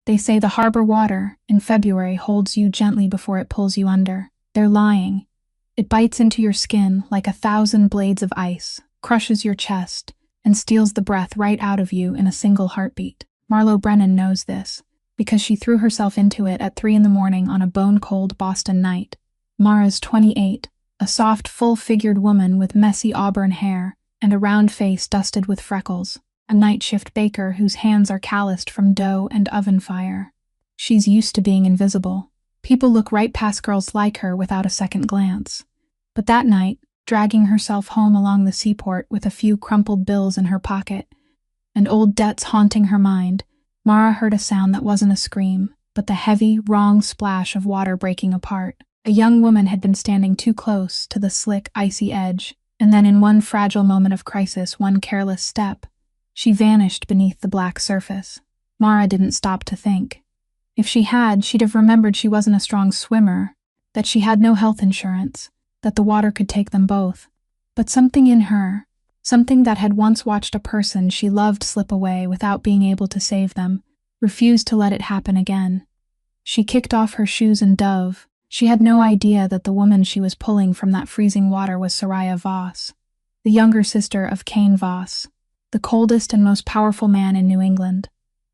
They say the harbor water, in February, holds you gently before it pulls you under. They're lying. It bites into your skin like 1,000 blades of ice, crushes your chest, and steals the breath right out of you in a single heartbeat. Marlo Brennan knows this, because she threw herself into it at 3 in the morning on a bone-cold Boston night. Mara's 28, a soft, full-figured woman with messy auburn hair and a round face dusted with freckles, a night shift baker whose hands are calloused from dough and oven fire. She's used to being invisible. People look right past girls like her without a second glance. But that night, dragging herself home along the seaport with a few crumpled bills in her pocket and old debts haunting her mind, Mara heard a sound that wasn't a scream, but the heavy, wrong splash of water breaking apart. A young woman had been standing too close to the slick, icy edge, and then in one fragile moment of crisis, one careless step, she vanished beneath the black surface. Mara didn't stop to think. If she had, she'd have remembered she wasn't a strong swimmer, that she had no health insurance, that the water could take them both. But something in her, something that had once watched a person she loved slip away without being able to save them, refused to let it happen again. She kicked off her shoes and dove. She had no idea that the woman she was pulling from that freezing water was Soraya Voss, the younger sister of Cain Voss, the coldest and most powerful man in New England,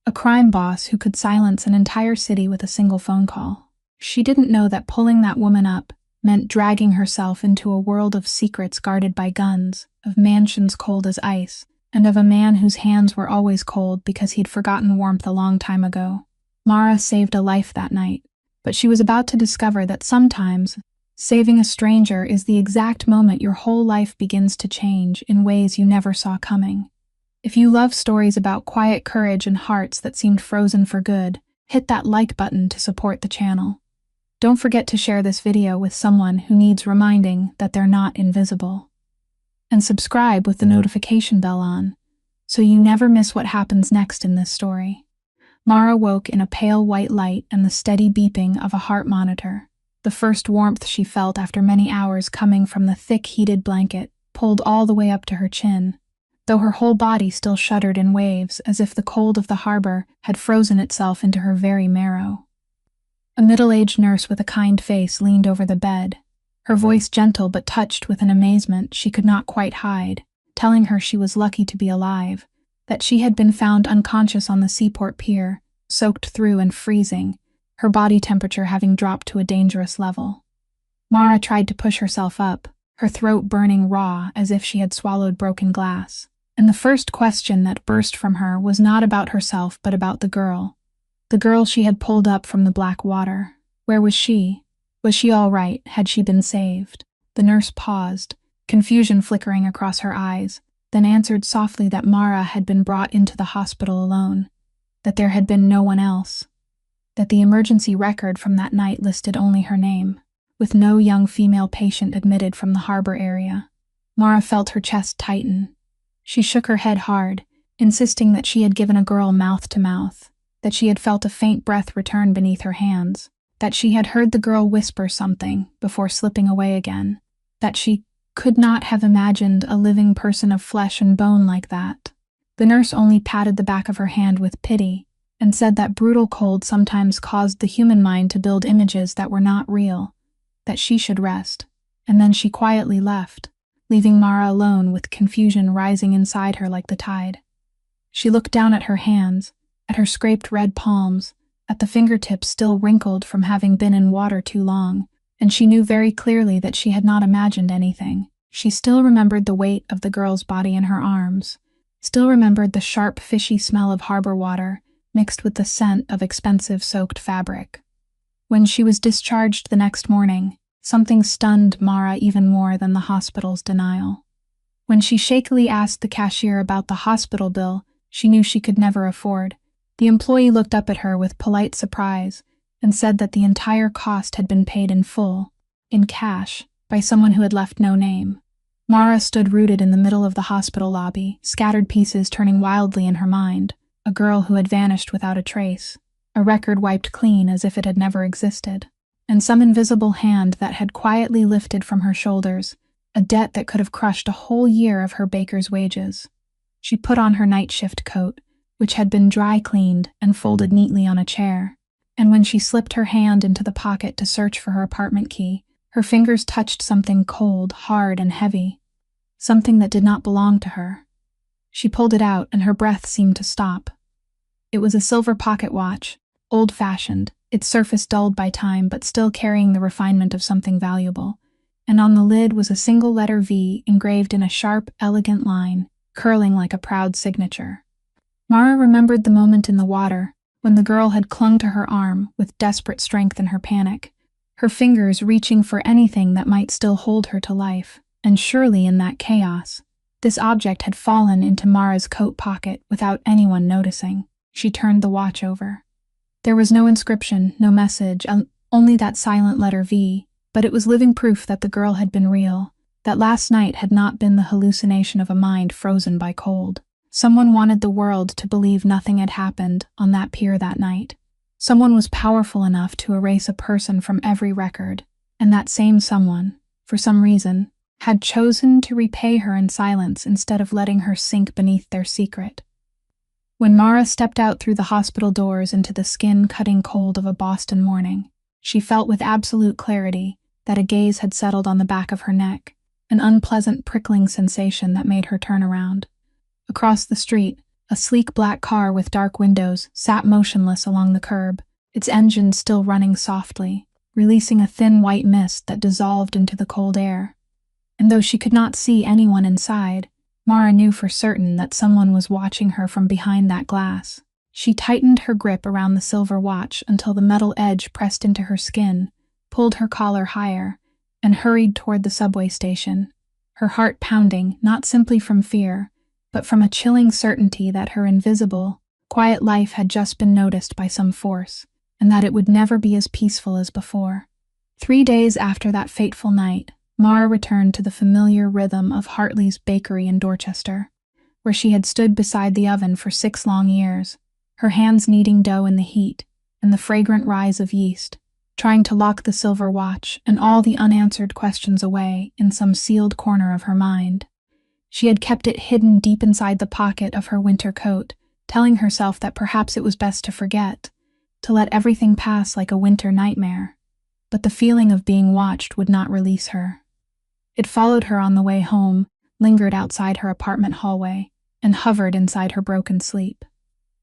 a crime boss who could silence an entire city with a single phone call. She didn't know that pulling that woman up meant dragging herself into a world of secrets guarded by guns, of mansions cold as ice, and of a man whose hands were always cold because he'd forgotten warmth a long time ago. Mara saved a life that night, but she was about to discover that sometimes saving a stranger is the exact moment your whole life begins to change in ways you never saw coming. If you love stories about quiet courage and hearts that seemed frozen for good, hit that like button to support the channel. Don't forget to share this video with someone who needs reminding that they're not invisible. And subscribe with the notification bell on, so you never miss what happens next in this story. Mara woke in a pale white light and the steady beeping of a heart monitor, the first warmth she felt after many hours coming from the thick heated blanket, pulled all the way up to her chin, though her whole body still shuddered in waves as if the cold of the harbor had frozen itself into her very marrow. A middle-aged nurse with a kind face leaned over the bed, her voice gentle but touched with an amazement she could not quite hide, telling her she was lucky to be alive, that she had been found unconscious on the seaport pier, soaked through and freezing, her body temperature having dropped to a dangerous level. Mara tried to push herself up, her throat burning raw as if she had swallowed broken glass. And the first question that burst from her was not about herself but about the girl she had pulled up from the black water. Where was she? Was she all right? Had she been saved? The nurse paused, confusion flickering across her eyes, then answered softly that Mara had been brought into the hospital alone, that there had been no one else, that the emergency record from that night listed only her name, with no young female patient admitted from the harbor area. Mara felt her chest tighten. She shook her head hard, insisting that she had given a girl mouth to mouth, that she had felt a faint breath return beneath her hands, that she had heard the girl whisper something before slipping away again, that she could not have imagined a living person of flesh and bone like that. The nurse only patted the back of her hand with pity and said that brutal cold sometimes caused the human mind to build images that were not real, that she should rest, and then she quietly left, leaving Mara alone with confusion rising inside her like the tide. She looked down at her hands, at her scraped red palms, at the fingertips still wrinkled from having been in water too long, and she knew very clearly that she had not imagined anything. She still remembered the weight of the girl's body in her arms, still remembered the sharp, fishy smell of harbor water mixed with the scent of expensive soaked fabric. When she was discharged the next morning, something stunned Mara even more than the hospital's denial. When she shakily asked the cashier about the hospital bill she knew she could never afford, the employee looked up at her with polite surprise and said that the entire cost had been paid in full, in cash, by someone who had left no name. Mara stood rooted in the middle of the hospital lobby, scattered pieces turning wildly in her mind, a girl who had vanished without a trace, a record wiped clean as if it had never existed, and some invisible hand that had quietly lifted from her shoulders a debt that could have crushed a whole year of her baker's wages. She put on her night shift coat, which had been dry cleaned and folded neatly on a chair. And when she slipped her hand into the pocket to search for her apartment key, her fingers touched something cold, hard, and heavy. Something that did not belong to her. She pulled it out, and her breath seemed to stop. It was a silver pocket watch, old-fashioned, its surface dulled by time but still carrying the refinement of something valuable. And on the lid was a single letter V engraved in a sharp, elegant line, curling like a proud signature. Mara remembered the moment in the water, when the girl had clung to her arm with desperate strength in her panic, her fingers reaching for anything that might still hold her to life. And surely in that chaos, this object had fallen into Mara's coat pocket without anyone noticing. She turned the watch over. There was no inscription, no message, only that silent letter V, but it was living proof that the girl had been real, that last night had not been the hallucination of a mind frozen by cold. Someone wanted the world to believe nothing had happened on that pier that night. Someone was powerful enough to erase a person from every record, and that same someone, for some reason, had chosen to repay her in silence instead of letting her sink beneath their secret. When Mara stepped out through the hospital doors into the skin-cutting cold of a Boston morning, she felt with absolute clarity that a gaze had settled on the back of her neck, an unpleasant prickling sensation that made her turn around. Across the street, a sleek black car with dark windows sat motionless along the curb, its engine still running softly, releasing a thin white mist that dissolved into the cold air. And though she could not see anyone inside, Mara knew for certain that someone was watching her from behind that glass. She tightened her grip around the silver watch until the metal edge pressed into her skin, pulled her collar higher, and hurried toward the subway station, her heart pounding not simply from fear, but from a chilling certainty that her invisible, quiet life had just been noticed by some force, and that it would never be as peaceful as before. 3 days after that fateful night, Mara returned to the familiar rhythm of Hartley's bakery in Dorchester, where she had stood beside the oven for 6 long years, her hands kneading dough in the heat and the fragrant rise of yeast, trying to lock the silver watch and all the unanswered questions away in some sealed corner of her mind. She had kept it hidden deep inside the pocket of her winter coat, telling herself that perhaps it was best to forget, to let everything pass like a winter nightmare. But the feeling of being watched would not release her. It followed her on the way home, lingered outside her apartment hallway, and hovered inside her broken sleep.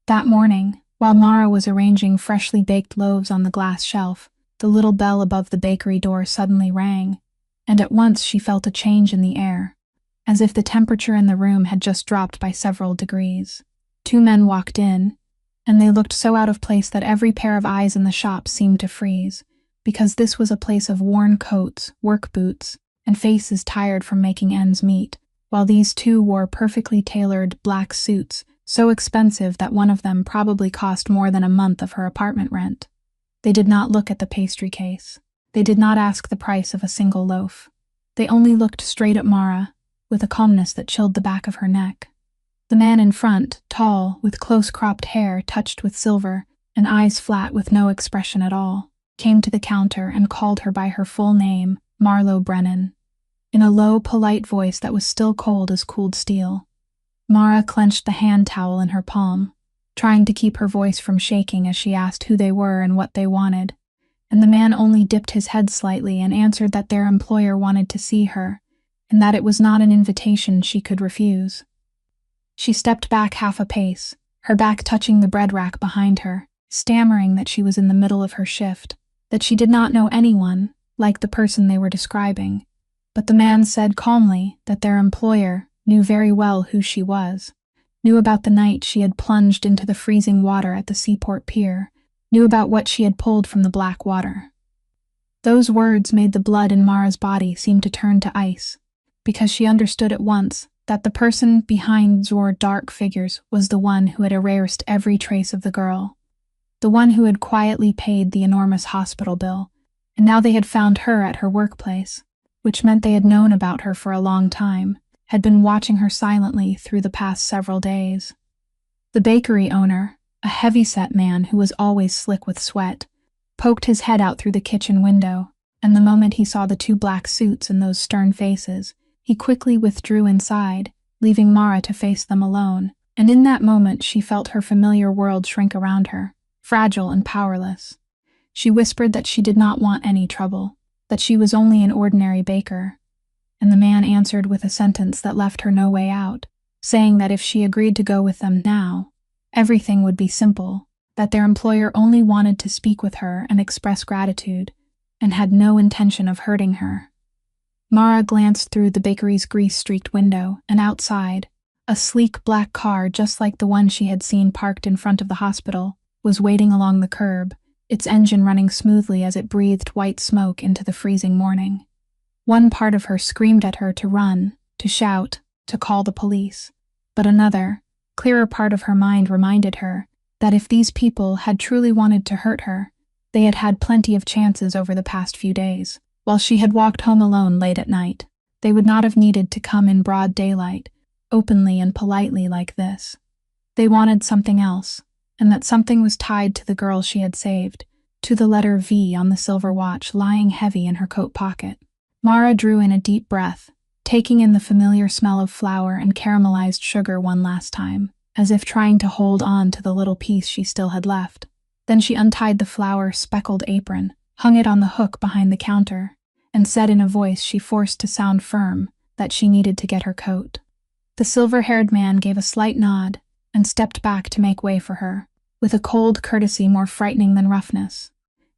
That morning, while Mara was arranging freshly baked loaves on the glass shelf, the little bell above the bakery door suddenly rang, and at once she felt a change in the air, as if the temperature in the room had just dropped by several degrees. 2 men walked in, and they looked so out of place that every pair of eyes in the shop seemed to freeze, because this was a place of worn coats, work boots, and faces tired from making ends meet, while these 2 wore perfectly tailored black suits, so expensive that one of them probably cost more than a month of her apartment rent. They did not look at the pastry case. They did not ask the price of a single loaf. They only looked straight at Mara, with a calmness that chilled the back of her neck. The man in front, tall, with close-cropped hair touched with silver, and eyes flat with no expression at all, came to the counter and called her by her full name, Marlowe Brennan, in a low, polite voice that was still cold as cooled steel. Mara clenched the hand towel in her palm, trying to keep her voice from shaking as she asked who they were and what they wanted, and the man only dipped his head slightly and answered that their employer wanted to see her, and that it was not an invitation she could refuse. She stepped back half a pace, her back touching the bread rack behind her, stammering that she was in the middle of her shift, that she did not know anyone, like the person they were describing. But the man said calmly that their employer knew very well who she was, knew about the night she had plunged into the freezing water at the seaport pier, knew about what she had pulled from the black water. Those words made the blood in Mara's body seem to turn to ice, because she understood at once that the person behind those dark figures was the one who had erased every trace of the girl, the one who had quietly paid the enormous hospital bill, and now they had found her at her workplace, which meant they had known about her for a long time, had been watching her silently through the past several days. The bakery owner, a heavy-set man who was always slick with sweat, poked his head out through the kitchen window, and the moment he saw the 2 black suits and those stern faces, he quickly withdrew inside, leaving Mara to face them alone, And in that moment she felt her familiar world shrink around her, fragile and powerless. She whispered that she did not want any trouble, that she was only an ordinary baker. And the man answered with a sentence that left her no way out, saying that if she agreed to go with them now, everything would be simple, that their employer only wanted to speak with her and express gratitude, and had no intention of hurting her. Mara glanced through the bakery's grease-streaked window, and outside, a sleek black car just like the one she had seen parked in front of the hospital was waiting along the curb, its engine running smoothly as it breathed white smoke into the freezing morning. One part of her screamed at her to run, to shout, to call the police, but another, clearer part of her mind reminded her that if these people had truly wanted to hurt her, they had had plenty of chances over the past few days. While she had walked home alone late at night, they would not have needed to come in broad daylight, openly and politely like this. They wanted something else, and that something was tied to the girl she had saved, to the letter V on the silver watch lying heavy in her coat pocket. Mara drew in a deep breath, taking in the familiar smell of flour and caramelized sugar one last time, as if trying to hold on to the little piece she still had left. Then she untied the flour-speckled apron, hung it on the hook behind the counter, and said in a voice she forced to sound firm that she needed to get her coat. The silver-haired man gave a slight nod and stepped back to make way for her, with a cold courtesy more frightening than roughness.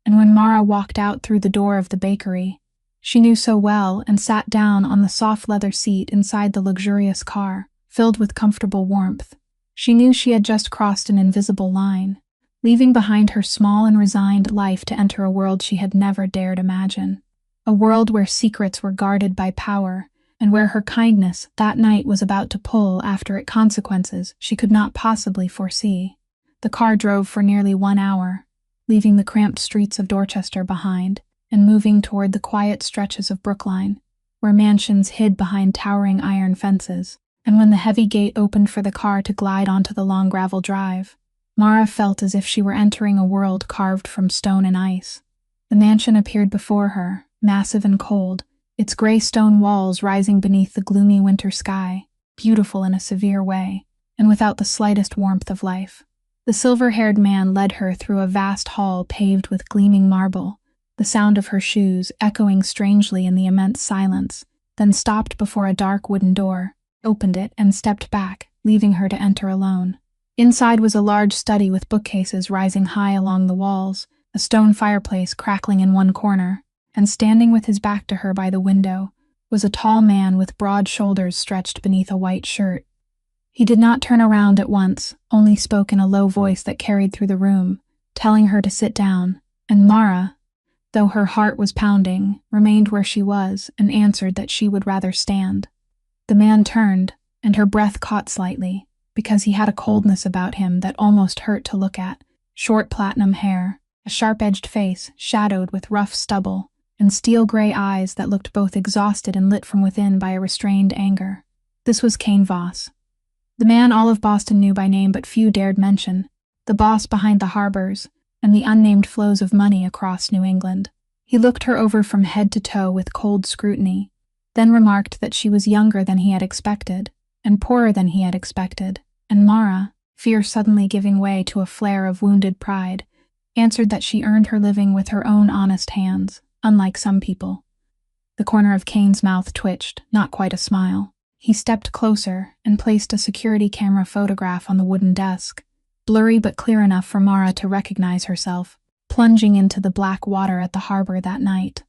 And when Mara walked out through the door of the bakery, she knew so well and sat down on the soft leather seat inside the luxurious car, filled with comfortable warmth. She knew she had just crossed an invisible line, leaving behind her small and resigned life to enter a world she had never dared imagine. A world where secrets were guarded by power, and where her kindness that night was about to pull after it consequences she could not possibly foresee. The car drove for nearly 1 hour, leaving the cramped streets of Dorchester behind, and moving toward the quiet stretches of Brookline, where mansions hid behind towering iron fences. And when the heavy gate opened for the car to glide onto the long gravel drive, Mara felt as if she were entering a world carved from stone and ice. The mansion appeared before her, massive and cold, its gray stone walls rising beneath the gloomy winter sky, beautiful in a severe way, and without the slightest warmth of life. The silver-haired man led her through a vast hall paved with gleaming marble, the sound of her shoes echoing strangely in the immense silence, then stopped before a dark wooden door, opened it, and stepped back, leaving her to enter alone. Inside was a large study with bookcases rising high along the walls, a stone fireplace crackling in one corner, and standing with his back to her by the window was a tall man with broad shoulders stretched beneath a white shirt. He did not turn around at once, only spoke in a low voice that carried through the room, telling her to sit down, and Mara, though her heart was pounding, remained where she was and answered that she would rather stand. The man turned, and her breath caught slightly, because he had a coldness about him that almost hurt to look at. Short platinum hair, a sharp-edged face shadowed with rough stubble, and steel-gray eyes that looked both exhausted and lit from within by a restrained anger. This was Cain Voss. The man all of Boston knew by name but few dared mention, the boss behind the harbors, and the unnamed flows of money across New England. He looked her over from head to toe with cold scrutiny, then remarked that she was younger than he had expected, and poorer than he had expected, and Mara, fear suddenly giving way to a flare of wounded pride, answered that she earned her living with her own honest hands, unlike some people. The corner of Cain's mouth twitched, not quite a smile. He stepped closer and placed a security camera photograph on the wooden desk, blurry but clear enough for Mara to recognize herself, plunging into the black water at the harbor that night.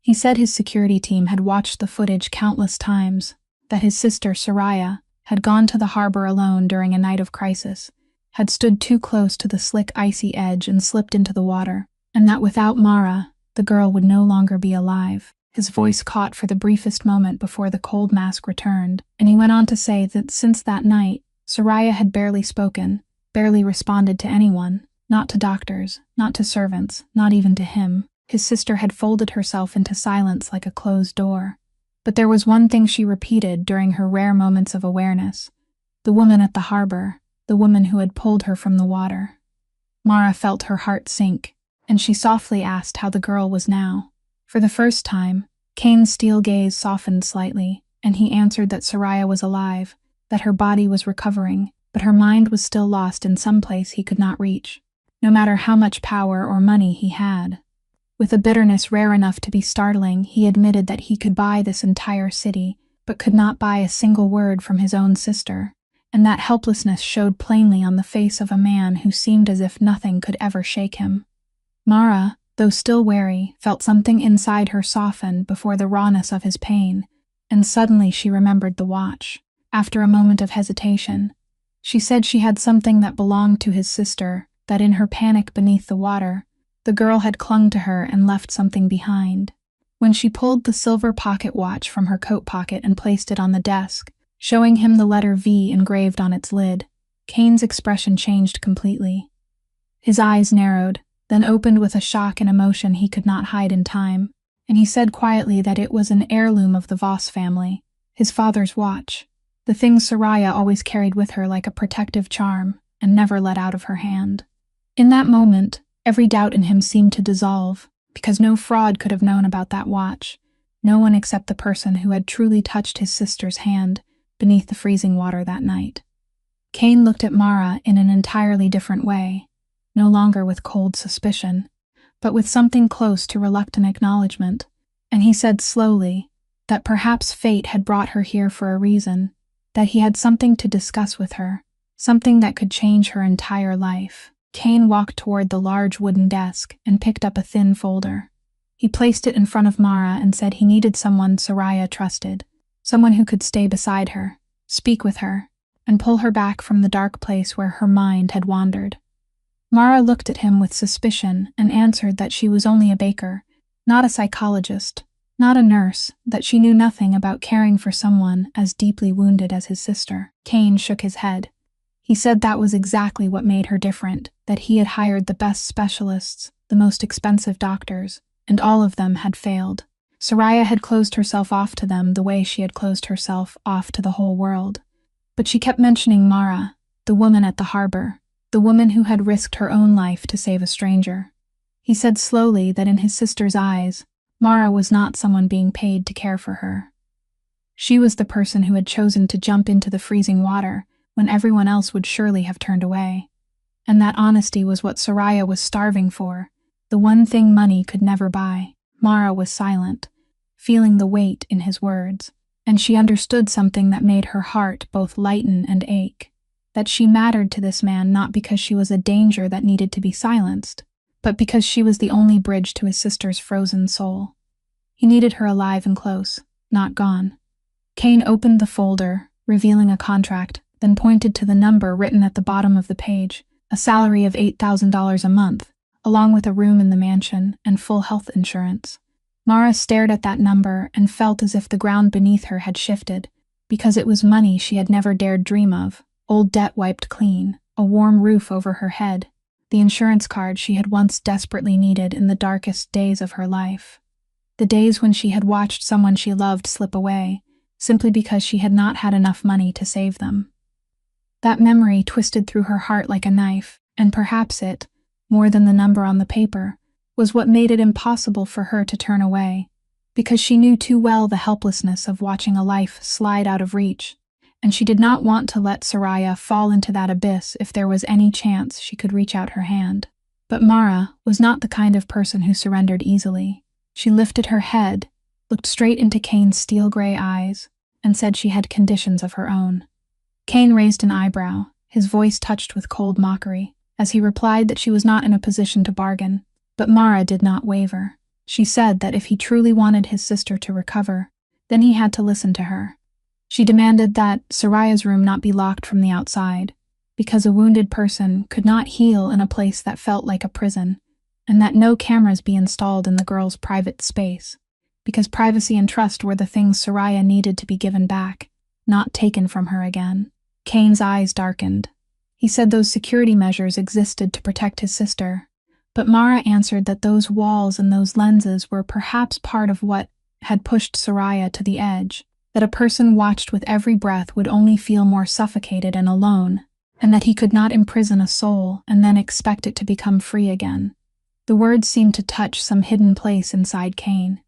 He said his security team had watched the footage countless times, that his sister, Soraya, had gone to the harbor alone during a night of crisis, had stood too close to the slick icy edge and slipped into the water, and that without Mara, the girl would no longer be alive. His voice caught for the briefest moment before the cold mask returned, and he went on to say that since that night, Soraya had barely spoken, barely responded to anyone, not to doctors, not to servants, not even to him. His sister had folded herself into silence like a closed door. But there was one thing she repeated during her rare moments of awareness: the woman at the harbor, the woman who had pulled her from the water. Mara felt her heart sink, and she softly asked how the girl was now. For the first time, Cain's steel gaze softened slightly, and he answered that Soraya was alive, that her body was recovering, but her mind was still lost in some place he could not reach, no matter how much power or money he had. With a bitterness rare enough to be startling, he admitted that he could buy this entire city, but could not buy a single word from his own sister, and that helplessness showed plainly on the face of a man who seemed as if nothing could ever shake him. Mara, though still wary, felt something inside her soften before the rawness of his pain, and suddenly she remembered the watch. After a moment of hesitation, she said she had something that belonged to his sister, that in her panic beneath the water, the girl had clung to her and left something behind. When she pulled the silver pocket watch from her coat pocket and placed it on the desk, showing him the letter V engraved on its lid, Kane's expression changed completely. His eyes narrowed, then opened with a shock and emotion he could not hide in time, and he said quietly that it was an heirloom of the Voss family, his father's watch, the thing Soraya always carried with her like a protective charm and never let out of her hand. In that moment, every doubt in him seemed to dissolve, because no fraud could have known about that watch, no one except the person who had truly touched his sister's hand beneath the freezing water that night. Kane looked at Mara in an entirely different way, no longer with cold suspicion, but with something close to reluctant acknowledgement, and he said slowly that perhaps fate had brought her here for a reason, that he had something to discuss with her, something that could change her entire life. Kane walked toward the large wooden desk and picked up a thin folder. He placed it in front of Mara and said he needed someone Soraya trusted, someone who could stay beside her, speak with her, and pull her back from the dark place where her mind had wandered. Mara looked at him with suspicion and answered that she was only a baker, not a psychologist, not a nurse, that she knew nothing about caring for someone as deeply wounded as his sister. Kane shook his head. He said that was exactly what made her different, that he had hired the best specialists, the most expensive doctors, and all of them had failed. Soraya had closed herself off to them the way she had closed herself off to the whole world. But she kept mentioning Mara, the woman at the harbor, the woman who had risked her own life to save a stranger. He said slowly that in his sister's eyes, Mara was not someone being paid to care for her. She was the person who had chosen to jump into the freezing water when everyone else would surely have turned away. And that honesty was what Soraya was starving for, the one thing money could never buy. Mara was silent, feeling the weight in his words, and she understood something that made her heart both lighten and ache, that she mattered to this man not because she was a danger that needed to be silenced, but because she was the only bridge to his sister's frozen soul. He needed her alive and close, not gone. Kane opened the folder, revealing a contract, then pointed to the number written at the bottom of the page, a salary of $8,000 a month, along with a room in the mansion and full health insurance. Mara stared at that number and felt as if the ground beneath her had shifted, because it was money she had never dared dream of, old debt wiped clean, a warm roof over her head, the insurance card she had once desperately needed in the darkest days of her life. The days when she had watched someone she loved slip away, simply because she had not had enough money to save them. That memory twisted through her heart like a knife, and perhaps it, more than the number on the paper, was what made it impossible for her to turn away, because she knew too well the helplessness of watching a life slide out of reach, and she did not want to let Soraya fall into that abyss if there was any chance she could reach out her hand. But Mara was not the kind of person who surrendered easily. She lifted her head, looked straight into Kane's steel-gray eyes, and said she had conditions of her own. Kane raised an eyebrow, his voice touched with cold mockery, as he replied that she was not in a position to bargain. But Mara did not waver. She said that if he truly wanted his sister to recover, then he had to listen to her. She demanded that Soraya's room not be locked from the outside, because a wounded person could not heal in a place that felt like a prison, and that no cameras be installed in the girl's private space, because privacy and trust were the things Soraya needed to be given back, not taken from her again. Kane's eyes darkened. He said those security measures existed to protect his sister, but Mara answered that those walls and those lenses were perhaps part of what had pushed Soraya to the edge, that a person watched with every breath would only feel more suffocated and alone, and that he could not imprison a soul and then expect it to become free again. The words seemed to touch some hidden place inside Kane.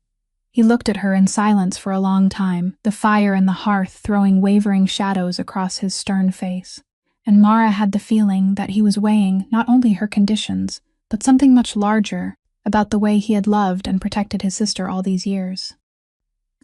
He looked at her in silence for a long time, the fire in the hearth throwing wavering shadows across his stern face. And Mara had the feeling that he was weighing not only her conditions, but something much larger about the way he had loved and protected his sister all these years.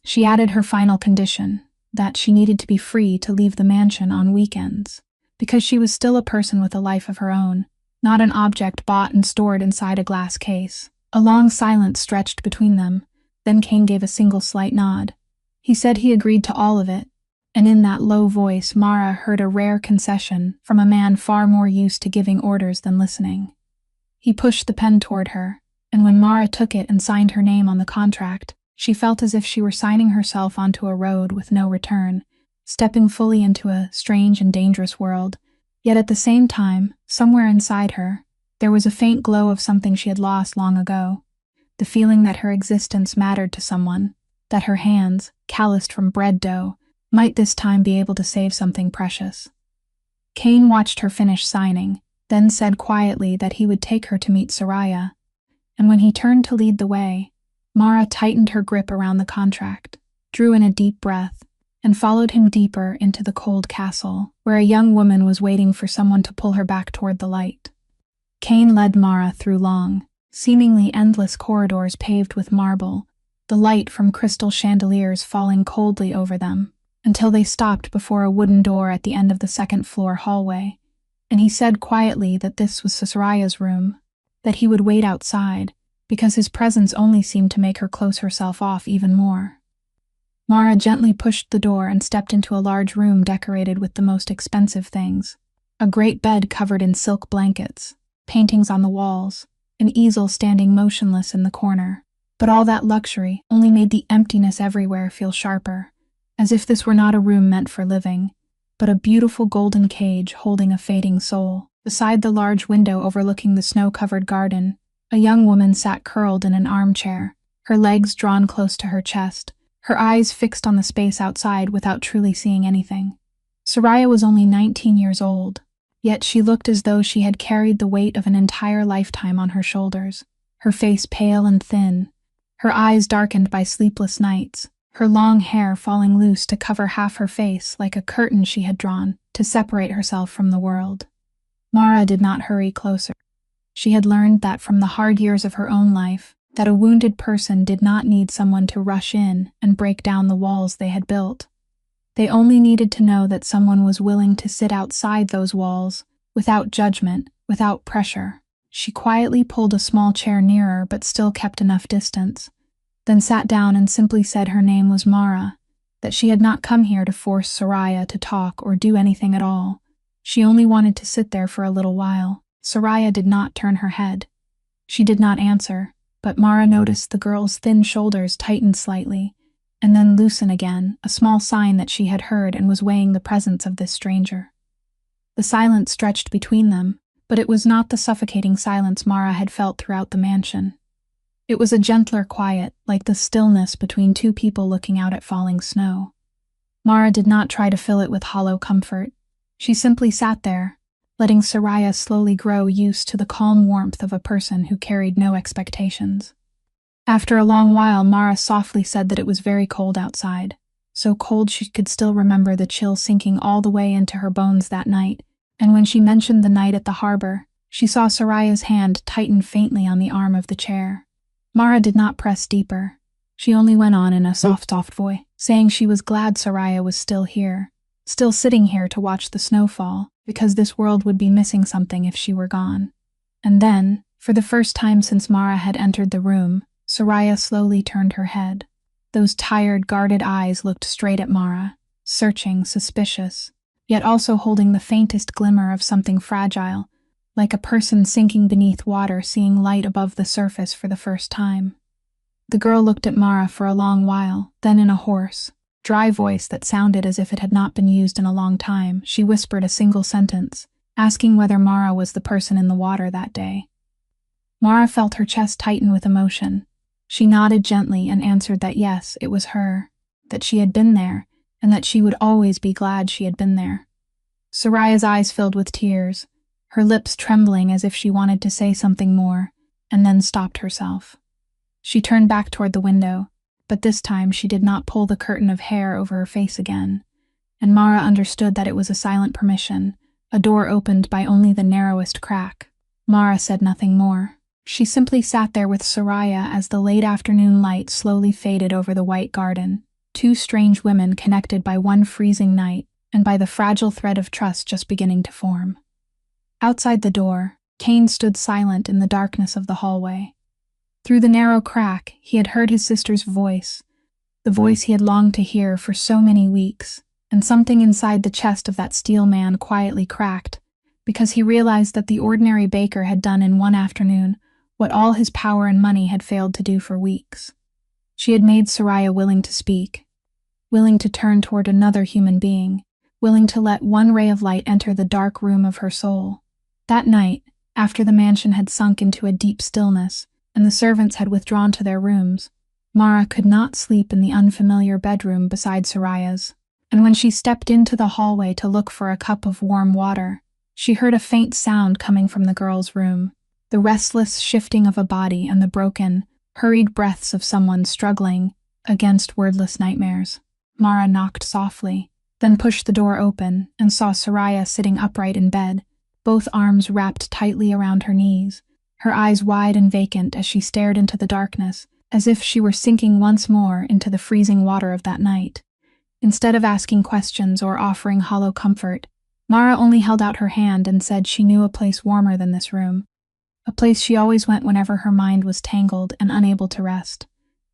She added her final condition, that she needed to be free to leave the mansion on weekends, because she was still a person with a life of her own, not an object bought and stored inside a glass case. A long silence stretched between them, then Cain gave a single slight nod. He said he agreed to all of it, and in that low voice Mara heard a rare concession from a man far more used to giving orders than listening. He pushed the pen toward her, and when Mara took it and signed her name on the contract, she felt as if she were signing herself onto a road with no return, stepping fully into a strange and dangerous world. Yet at the same time, somewhere inside her, there was a faint glow of something she had lost long ago. The feeling that her existence mattered to someone, that her hands, calloused from bread dough, might this time be able to save something precious. Cain watched her finish signing, then said quietly that he would take her to meet Soraya. And when he turned to lead the way, Mara tightened her grip around the contract, drew in a deep breath, and followed him deeper into the cold castle, where a young woman was waiting for someone to pull her back toward the light. Cain led Mara through long, seemingly endless corridors paved with marble, the light from crystal chandeliers falling coldly over them, until they stopped before a wooden door at the end of the second-floor hallway, and he said quietly that this was Soraya's room, that he would wait outside, because his presence only seemed to make her close herself off even more. Mara gently pushed the door and stepped into a large room decorated with the most expensive things. A great bed covered in silk blankets, paintings on the walls, an easel standing motionless in the corner. But all that luxury only made the emptiness everywhere feel sharper, as if this were not a room meant for living, but a beautiful golden cage holding a fading soul. Beside the large window overlooking the snow-covered garden, a young woman sat curled in an armchair, her legs drawn close to her chest, her eyes fixed on the space outside without truly seeing anything. Soraya was only 19 years old, yet she looked as though she had carried the weight of an entire lifetime on her shoulders, her face pale and thin, her eyes darkened by sleepless nights, her long hair falling loose to cover half her face like a curtain she had drawn to separate herself from the world. Mara did not hurry closer. She had learned that from the hard years of her own life, that a wounded person did not need someone to rush in and break down the walls they had built. They only needed to know that someone was willing to sit outside those walls, without judgment, without pressure. She quietly pulled a small chair nearer but still kept enough distance, then sat down and simply said her name was Mara, that she had not come here to force Soraya to talk or do anything at all. She only wanted to sit there for a little while. Soraya did not turn her head. She did not answer, but Mara noticed the girl's thin shoulders tighten slightly, and then loosen again, a small sign that she had heard and was weighing the presence of this stranger. The silence stretched between them, but it was not the suffocating silence Mara had felt throughout the mansion. It was a gentler quiet, like the stillness between two people looking out at falling snow. Mara did not try to fill it with hollow comfort. She simply sat there, letting Soraya slowly grow used to the calm warmth of a person who carried no expectations. After a long while, Mara softly said that it was very cold outside, so cold she could still remember the chill sinking all the way into her bones that night, and when she mentioned the night at the harbor, she saw Soraya's hand tighten faintly on the arm of the chair. Mara did not press deeper. She only went on in a soft voice, saying she was glad Soraya was still here, still sitting here to watch the snowfall, because this world would be missing something if she were gone. And then, for the first time since Mara had entered the room, Soraya slowly turned her head. Those tired, guarded eyes looked straight at Mara, searching, suspicious, yet also holding the faintest glimmer of something fragile, like a person sinking beneath water seeing light above the surface for the first time. The girl looked at Mara for a long while, then in a hoarse, dry voice that sounded as if it had not been used in a long time, she whispered a single sentence, asking whether Mara was the person in the water that day. Mara felt her chest tighten with emotion. She nodded gently and answered that yes, it was her, that she had been there, and that she would always be glad she had been there. Soraya's eyes filled with tears, her lips trembling as if she wanted to say something more, and then stopped herself. She turned back toward the window, but this time she did not pull the curtain of hair over her face again, and Mara understood that it was a silent permission, a door opened by only the narrowest crack. Mara said nothing more. She simply sat there with Soraya as the late afternoon light slowly faded over the white garden. Two strange women connected by one freezing night and by the fragile thread of trust just beginning to form. Outside the door, Kane stood silent in the darkness of the hallway. Through the narrow crack, he had heard his sister's voice, the voice he had longed to hear for so many weeks, and something inside the chest of that steel man quietly cracked, because he realized that the ordinary baker had done in one afternoon what all his power and money had failed to do for weeks. She had made Soraya willing to speak, willing to turn toward another human being, willing to let one ray of light enter the dark room of her soul. That night, after the mansion had sunk into a deep stillness, and the servants had withdrawn to their rooms, Mara could not sleep in the unfamiliar bedroom beside Soraya's, and when she stepped into the hallway to look for a cup of warm water, she heard a faint sound coming from the girl's room, the restless shifting of a body and the broken, hurried breaths of someone struggling against wordless nightmares. Mara knocked softly, then pushed the door open and saw Soraya sitting upright in bed, both arms wrapped tightly around her knees, her eyes wide and vacant as she stared into the darkness, as if she were sinking once more into the freezing water of that night. Instead of asking questions or offering hollow comfort, Mara only held out her hand and said she knew a place warmer than this room, a place she always went whenever her mind was tangled and unable to rest,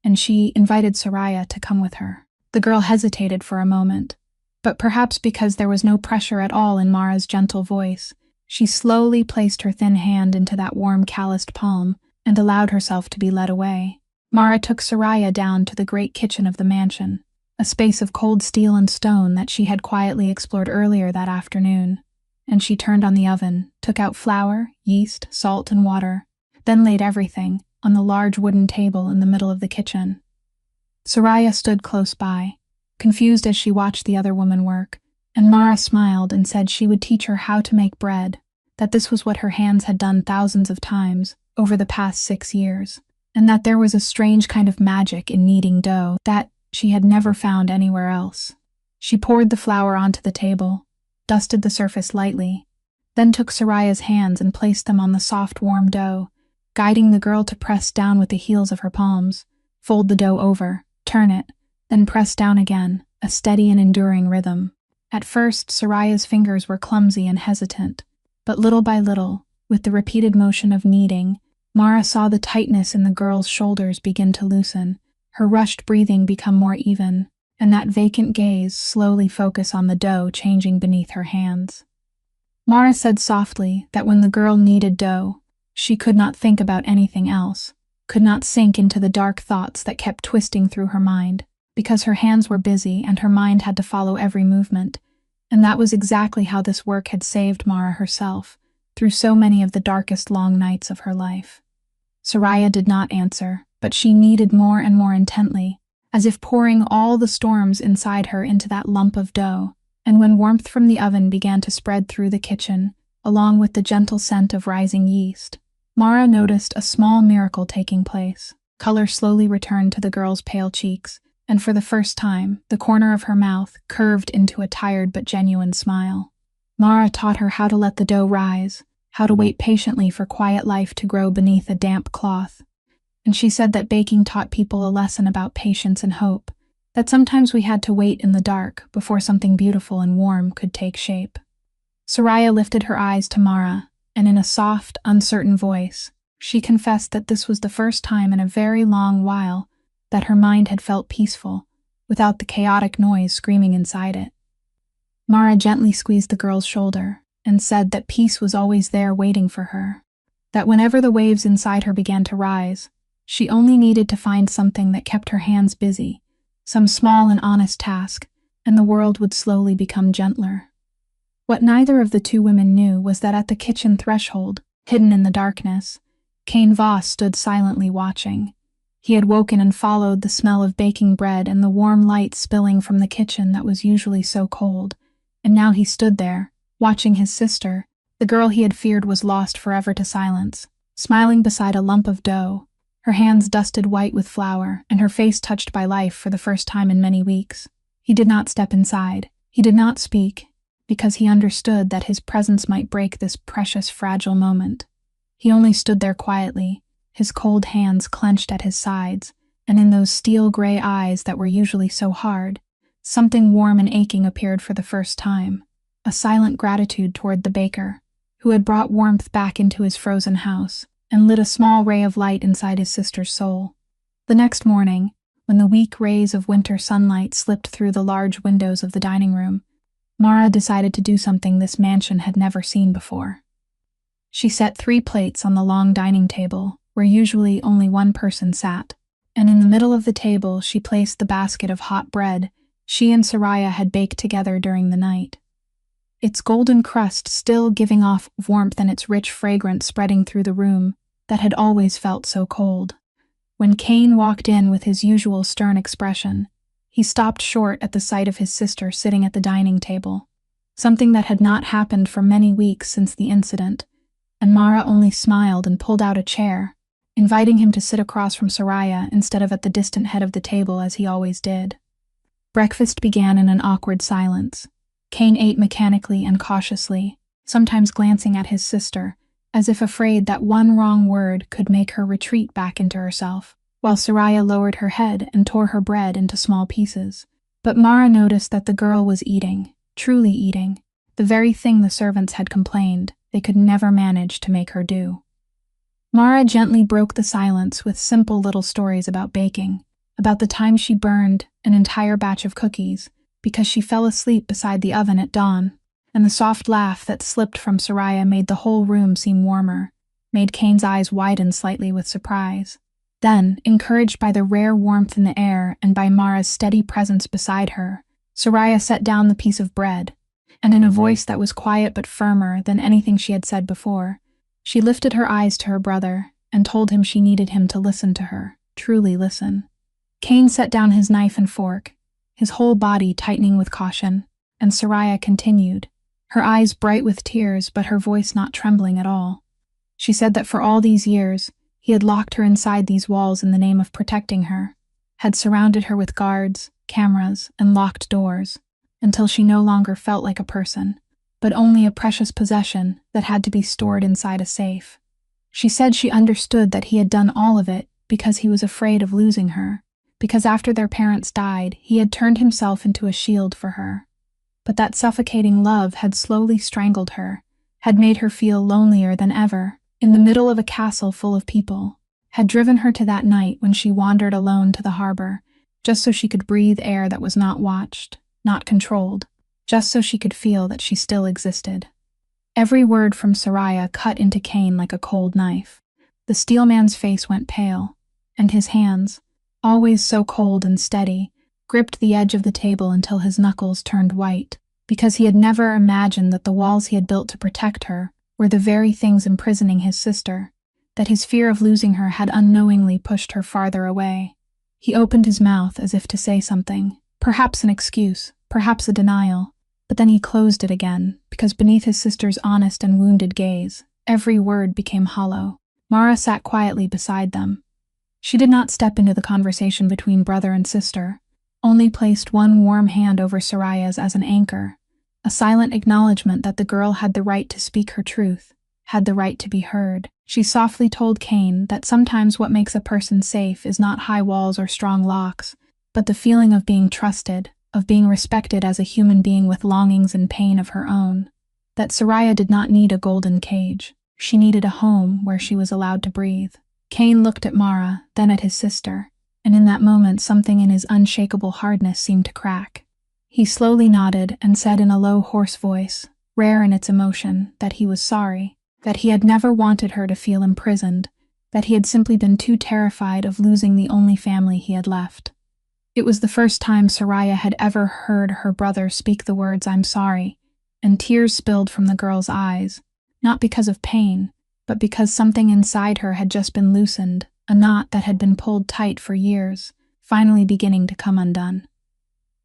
and she invited Soraya to come with her. The girl hesitated for a moment, but perhaps because there was no pressure at all in Mara's gentle voice, she slowly placed her thin hand into that warm, calloused palm and allowed herself to be led away. Mara took Soraya down to the great kitchen of the mansion, a space of cold steel and stone that she had quietly explored earlier that afternoon, and she turned on the oven, took out flour, yeast, salt, and water, then laid everything on the large wooden table in the middle of the kitchen. Soraya stood close by, confused as she watched the other woman work, and Mara smiled and said she would teach her how to make bread, that this was what her hands had done thousands of times over the past 6 years, and that there was a strange kind of magic in kneading dough that she had never found anywhere else. She poured the flour onto the table, dusted the surface lightly, then took Soraya's hands and placed them on the soft, warm dough, guiding the girl to press down with the heels of her palms, fold the dough over, turn it, then press down again, a steady and enduring rhythm. At first, Soraya's fingers were clumsy and hesitant, but little by little, with the repeated motion of kneading, Mara saw the tightness in the girl's shoulders begin to loosen, her rushed breathing become more even, and that vacant gaze slowly focus on the dough changing beneath her hands. Mara said softly that when the girl kneaded dough, she could not think about anything else, could not sink into the dark thoughts that kept twisting through her mind, because her hands were busy and her mind had to follow every movement, and that was exactly how this work had saved Mara herself through so many of the darkest long nights of her life. Soraya did not answer, but she kneaded more and more intently, as if pouring all the storms inside her into that lump of dough, and when warmth from the oven began to spread through the kitchen, along with the gentle scent of rising yeast, Mara noticed a small miracle taking place. Color slowly returned to the girl's pale cheeks, and for the first time, the corner of her mouth curved into a tired but genuine smile. Mara taught her how to let the dough rise, how to wait patiently for quiet life to grow beneath a damp cloth, and she said that baking taught people a lesson about patience and hope, that sometimes we had to wait in the dark before something beautiful and warm could take shape. Soraya lifted her eyes to Mara, and in a soft, uncertain voice, she confessed that this was the first time in a very long while that her mind had felt peaceful, without the chaotic noise screaming inside it. Mara gently squeezed the girl's shoulder and said that peace was always there waiting for her, that whenever the waves inside her began to rise, she only needed to find something that kept her hands busy, some small and honest task, and the world would slowly become gentler. What neither of the two women knew was that at the kitchen threshold, hidden in the darkness, Kane Voss stood silently watching. He had woken and followed the smell of baking bread and the warm light spilling from the kitchen that was usually so cold, and now he stood there, watching his sister, the girl he had feared was lost forever to silence, smiling beside a lump of dough, her hands dusted white with flour, and her face touched by life for the first time in many weeks. He did not step inside. He did not speak, because he understood that his presence might break this precious, fragile moment. He only stood there quietly, his cold hands clenched at his sides, and in those steel-gray eyes that were usually so hard, something warm and aching appeared for the first time, a silent gratitude toward the baker, who had brought warmth back into his frozen house and lit a small ray of light inside his sister's soul. The next morning, when the weak rays of winter sunlight slipped through the large windows of the dining room, Mara decided to do something this mansion had never seen before. She set 3 plates on the long dining table, where usually only one person sat, and in the middle of the table she placed the basket of hot bread she and Soraya had baked together during the night. Its golden crust still giving off warmth and its rich fragrance spreading through the room that had always felt so cold. When Cain walked in with his usual stern expression, he stopped short at the sight of his sister sitting at the dining table, something that had not happened for many weeks since the incident, and Mara only smiled and pulled out a chair, inviting him to sit across from Soraya instead of at the distant head of the table as he always did. Breakfast began in an awkward silence. Cain ate mechanically and cautiously, sometimes glancing at his sister, as if afraid that one wrong word could make her retreat back into herself, while Soraya lowered her head and tore her bread into small pieces. But Mara noticed that the girl was eating, truly eating, the very thing the servants had complained they could never manage to make her do. Mara gently broke the silence with simple little stories about baking, about the time she burned an entire batch of cookies because she fell asleep beside the oven at dawn, and the soft laugh that slipped from Soraya made the whole room seem warmer, made Cain's eyes widen slightly with surprise. Then, encouraged by the rare warmth in the air and by Mara's steady presence beside her, Soraya set down the piece of bread, and in a voice that was quiet but firmer than anything she had said before, she lifted her eyes to her brother and told him she needed him to listen to her, truly listen. Cain set down his knife and fork, his whole body tightening with caution, and Soraya continued, her eyes bright with tears but her voice not trembling at all. She said that for all these years, he had locked her inside these walls in the name of protecting her, had surrounded her with guards, cameras, and locked doors, until she no longer felt like a person, but only a precious possession that had to be stored inside a safe. She said she understood that he had done all of it because he was afraid of losing her, because after their parents died, he had turned himself into a shield for her. But that suffocating love had slowly strangled her, had made her feel lonelier than ever, in the middle of a castle full of people, had driven her to that night when she wandered alone to the harbor, just so she could breathe air that was not watched, not controlled, just so she could feel that she still existed. Every word from Soraya cut into Cain like a cold knife. The steelman's face went pale, and his hands, always so cold and steady, gripped the edge of the table until his knuckles turned white, because he had never imagined that the walls he had built to protect her were the very things imprisoning his sister, that his fear of losing her had unknowingly pushed her farther away. He opened his mouth as if to say something, perhaps an excuse, perhaps a denial, but then he closed it again, because beneath his sister's honest and wounded gaze, every word became hollow. Mara sat quietly beside them. She did not step into the conversation between brother and sister, only placed one warm hand over Soraya's as an anchor, a silent acknowledgement that the girl had the right to speak her truth, had the right to be heard. She softly told Cain that sometimes what makes a person safe is not high walls or strong locks, but the feeling of being trusted, of being respected as a human being with longings and pain of her own. That Soraya did not need a golden cage. She needed a home where she was allowed to breathe. Cain looked at Mara, then at his sister, and in that moment something in his unshakable hardness seemed to crack. He slowly nodded and said in a low, hoarse voice, rare in its emotion, that he was sorry, that he had never wanted her to feel imprisoned, that he had simply been too terrified of losing the only family he had left. It was the first time Soraya had ever heard her brother speak the words "I'm sorry," and tears spilled from the girl's eyes, not because of pain, but because something inside her had just been loosened, a knot that had been pulled tight for years, finally beginning to come undone.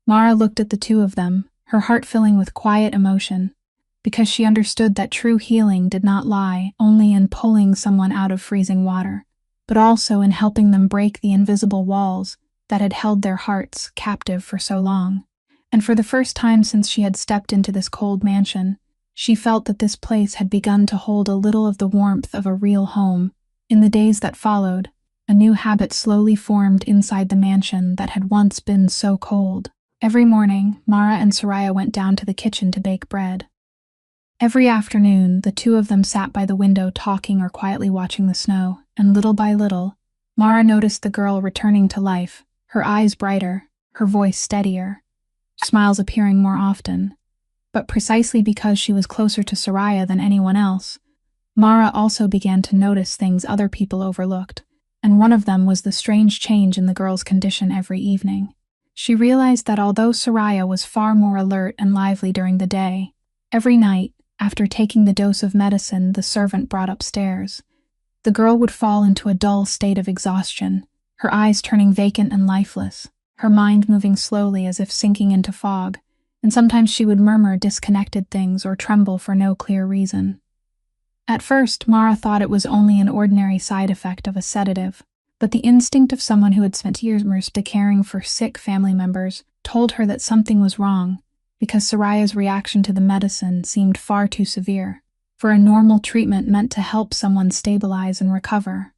Mara looked at the two of them, her heart filling with quiet emotion, because she understood that true healing did not lie only in pulling someone out of freezing water, but also in helping them break the invisible walls that had held their hearts captive for so long. And for the first time since she had stepped into this cold mansion, she felt that this place had begun to hold a little of the warmth of a real home. In the days that followed, a new habit slowly formed inside the mansion that had once been so cold. Every morning, Mara and Soraya went down to the kitchen to bake bread. Every afternoon, the two of them sat by the window talking or quietly watching the snow, and little by little, Mara noticed the girl returning to life, her eyes brighter, her voice steadier, smiles appearing more often. But precisely because she was closer to Soraya than anyone else, Mara also began to notice things other people overlooked, and one of them was the strange change in the girl's condition every evening. She realized that although Soraya was far more alert and lively during the day, every night, after taking the dose of medicine the servant brought upstairs, the girl would fall into a dull state of exhaustion, her eyes turning vacant and lifeless, her mind moving slowly as if sinking into fog, and sometimes she would murmur disconnected things or tremble for no clear reason. At first, Mara thought it was only an ordinary side effect of a sedative, but the instinct of someone who had spent years caring for sick family members told her that something was wrong, because Soraya's reaction to the medicine seemed far too severe for a normal treatment meant to help someone stabilize and recover.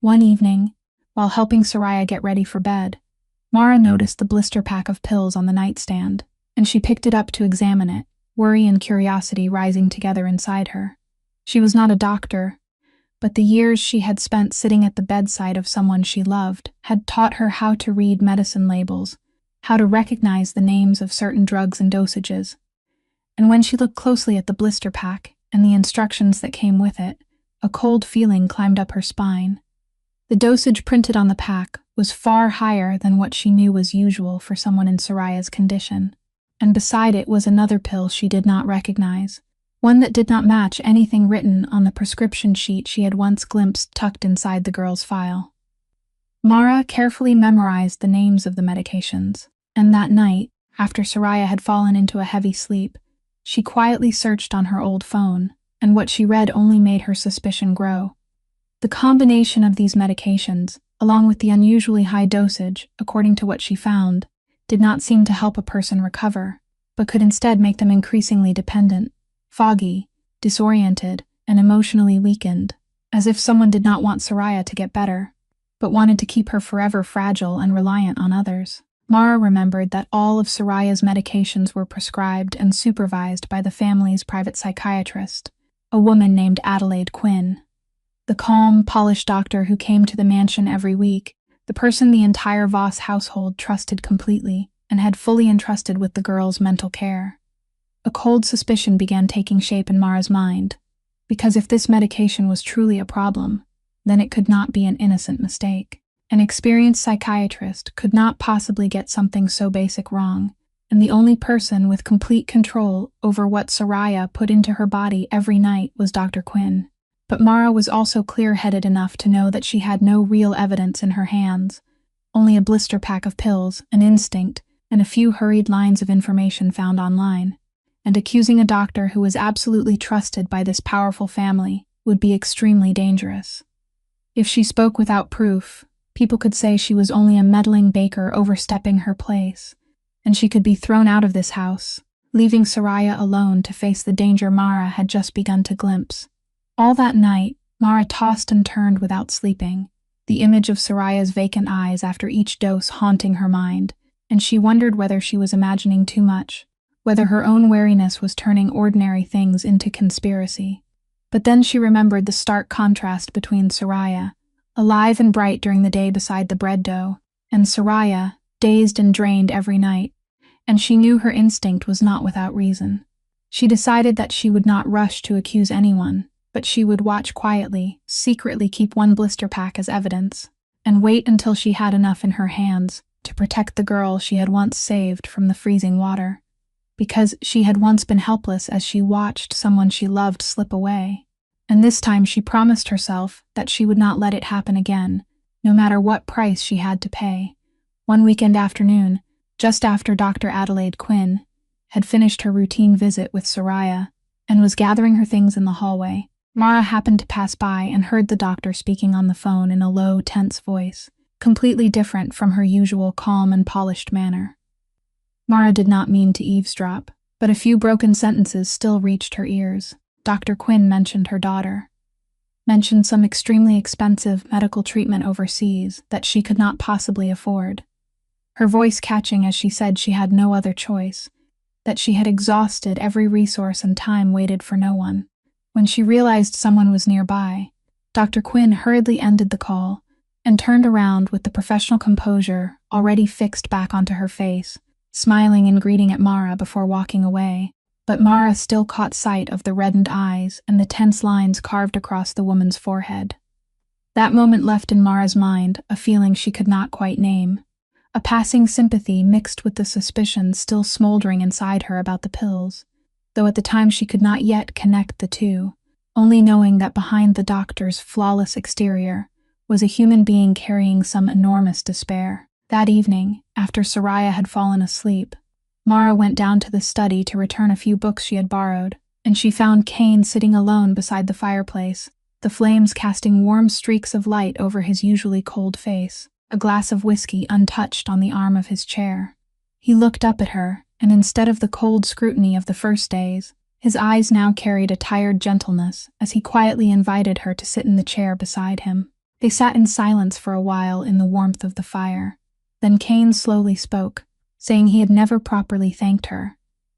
One evening, while helping Soraya get ready for bed, Mara noticed the blister pack of pills on the nightstand, and she picked it up to examine it, worry and curiosity rising together inside her. She was not a doctor, but the years she had spent sitting at the bedside of someone she loved had taught her how to read medicine labels, how to recognize the names of certain drugs and dosages. And when she looked closely at the blister pack and the instructions that came with it, a cold feeling climbed up her spine. The dosage printed on the pack was far higher than what she knew was usual for someone in Soraya's condition, and beside it was another pill she did not recognize, one that did not match anything written on the prescription sheet she had once glimpsed tucked inside the girl's file. Mara carefully memorized the names of the medications, and that night, after Soraya had fallen into a heavy sleep, she quietly searched on her old phone, and what she read only made her suspicion grow. The combination of these medications, along with the unusually high dosage, according to what she found, did not seem to help a person recover, but could instead make them increasingly dependent, foggy, disoriented, and emotionally weakened, as if someone did not want Soraya to get better, but wanted to keep her forever fragile and reliant on others. Mara remembered that all of Soraya's medications were prescribed and supervised by the family's private psychiatrist, a woman named Adelaide Quinn. The calm, polished doctor who came to the mansion every week, the person the entire Voss household trusted completely and had fully entrusted with the girl's mental care. A cold suspicion began taking shape in Mara's mind, because if this medication was truly a problem, then it could not be an innocent mistake. An experienced psychiatrist could not possibly get something so basic wrong, and the only person with complete control over what Soraya put into her body every night was Dr. Quinn. But Mara was also clear-headed enough to know that she had no real evidence in her hands, only a blister pack of pills, an instinct, and a few hurried lines of information found online. And accusing a doctor who was absolutely trusted by this powerful family would be extremely dangerous. If she spoke without proof, people could say she was only a meddling baker overstepping her place, and she could be thrown out of this house, leaving Soraya alone to face the danger Mara had just begun to glimpse. All that night, Mara tossed and turned without sleeping, the image of Soraya's vacant eyes after each dose haunting her mind, and she wondered whether she was imagining too much, whether her own wariness was turning ordinary things into conspiracy. But then she remembered the stark contrast between Soraya, alive and bright during the day beside the bread dough, and Soraya, dazed and drained every night, and she knew her instinct was not without reason. She decided that she would not rush to accuse anyone, but she would watch quietly, secretly keep one blister pack as evidence, and wait until she had enough in her hands to protect the girl she had once saved from the freezing water, because she had once been helpless as she watched someone she loved slip away. And this time she promised herself that she would not let it happen again, no matter what price she had to pay. One weekend afternoon, just after Dr. Adelaide Quinn had finished her routine visit with Soraya and was gathering her things in the hallway, Mara happened to pass by and heard the doctor speaking on the phone in a low, tense voice, completely different from her usual calm and polished manner. Mara did not mean to eavesdrop, but a few broken sentences still reached her ears. Dr. Quinn mentioned her daughter, mentioned some extremely expensive medical treatment overseas that she could not possibly afford. Her voice catching as she said she had no other choice, that she had exhausted every resource and time waited for no one. When she realized someone was nearby, Dr. Quinn hurriedly ended the call and turned around with the professional composure already fixed back onto her face, smiling and greeting at Mara before walking away. But Mara still caught sight of the reddened eyes and the tense lines carved across the woman's forehead. That moment left in Mara's mind a feeling she could not quite name, a passing sympathy mixed with the suspicions still smoldering inside her about the pills, though at the time she could not yet connect the two, only knowing that behind the doctor's flawless exterior was a human being carrying some enormous despair. That evening, after Soraya had fallen asleep, Mara went down to the study to return a few books she had borrowed, and she found Kane sitting alone beside the fireplace, the flames casting warm streaks of light over his usually cold face, a glass of whiskey untouched on the arm of his chair. He looked up at her, and instead of the cold scrutiny of the first days, his eyes now carried a tired gentleness as he quietly invited her to sit in the chair beside him. They sat in silence for a while in the warmth of the fire. Then Kane slowly spoke, saying he had never properly thanked her,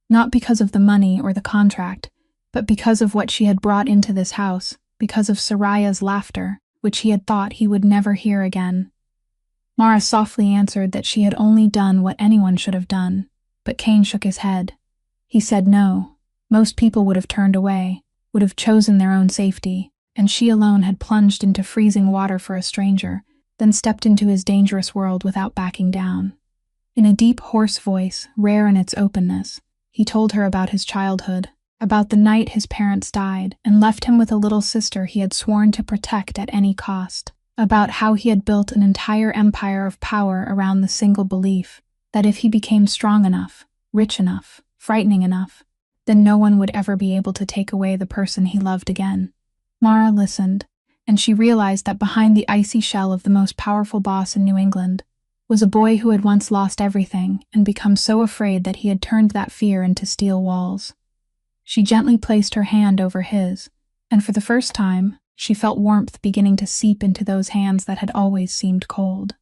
not because of the money or the contract, but because of what she had brought into this house, because of Soraya's laughter, which he had thought he would never hear again. Mara softly answered that she had only done what anyone should have done, but Kane shook his head. He said no. Most people would have turned away, would have chosen their own safety, and she alone had plunged into freezing water for a stranger, then stepped into his dangerous world without backing down. In a deep, hoarse voice, rare in its openness, he told her about his childhood, about the night his parents died and left him with a little sister he had sworn to protect at any cost, about how he had built an entire empire of power around the single belief that if he became strong enough, rich enough, frightening enough, then no one would ever be able to take away the person he loved again. Mara listened, and she realized that behind the icy shell of the most powerful boss in New England was a boy who had once lost everything and become so afraid that he had turned that fear into steel walls. She gently placed her hand over his, and for the first time, she felt warmth beginning to seep into those hands that had always seemed cold.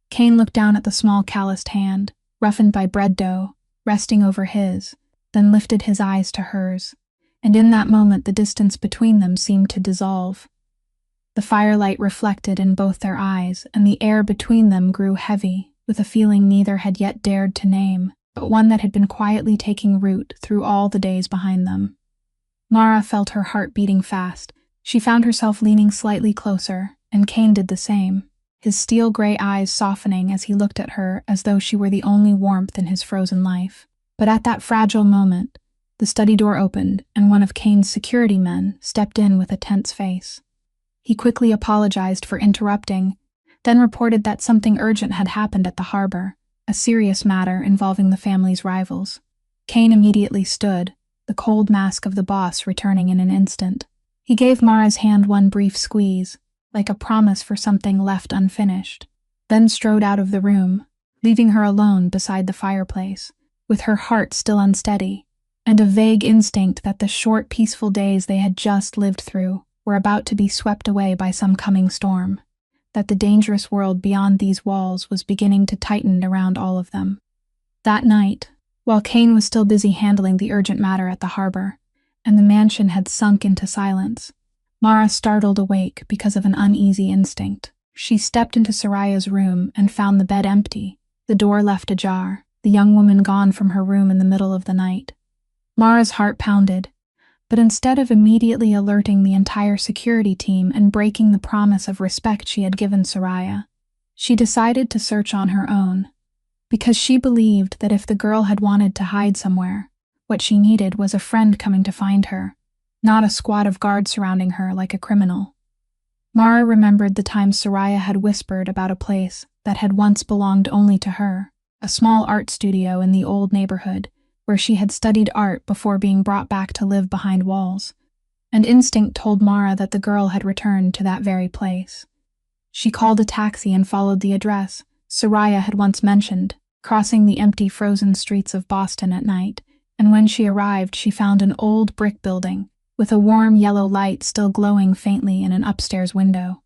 Kane looked down at the small calloused hand, roughened by bread dough, resting over his, then lifted his eyes to hers, and in that moment the distance between them seemed to dissolve. The firelight reflected in both their eyes, and the air between them grew heavy, with a feeling neither had yet dared to name, but one that had been quietly taking root through all the days behind them. Mara felt her heart beating fast. She found herself leaning slightly closer, and Kane did the same, his steel-gray eyes softening as he looked at her as though she were the only warmth in his frozen life. But at that fragile moment, the study door opened, and one of Kane's security men stepped in with a tense face. He quickly apologized for interrupting, then reported that something urgent had happened at the harbor, a serious matter involving the family's rivals. Kane immediately stood, the cold mask of the boss returning in an instant. He gave Mara's hand one brief squeeze, like a promise for something left unfinished, then strode out of the room, leaving her alone beside the fireplace, with her heart still unsteady, and a vague instinct that the short, peaceful days they had just lived through were about to be swept away by some coming storm, that the dangerous world beyond these walls was beginning to tighten around all of them. That night, while Kane was still busy handling the urgent matter at the harbor, and the mansion had sunk into silence, Mara startled awake because of an uneasy instinct. She stepped into Soraya's room and found the bed empty, the door left ajar, the young woman gone from her room in the middle of the night. Mara's heart pounded, but instead of immediately alerting the entire security team and breaking the promise of respect she had given Soraya, she decided to search on her own, because she believed that if the girl had wanted to hide somewhere, what she needed was a friend coming to find her, not a squad of guards surrounding her like a criminal. Mara remembered the time Soraya had whispered about a place that had once belonged only to her, a small art studio in the old neighborhood, where she had studied art before being brought back to live behind walls. and instinct told Mara that the girl had returned to that very place. She called a taxi and followed the address Soraya had once mentioned, crossing the empty frozen streets of Boston at night, and when she arrived she found an old brick building, with a warm yellow light still glowing faintly in an upstairs window.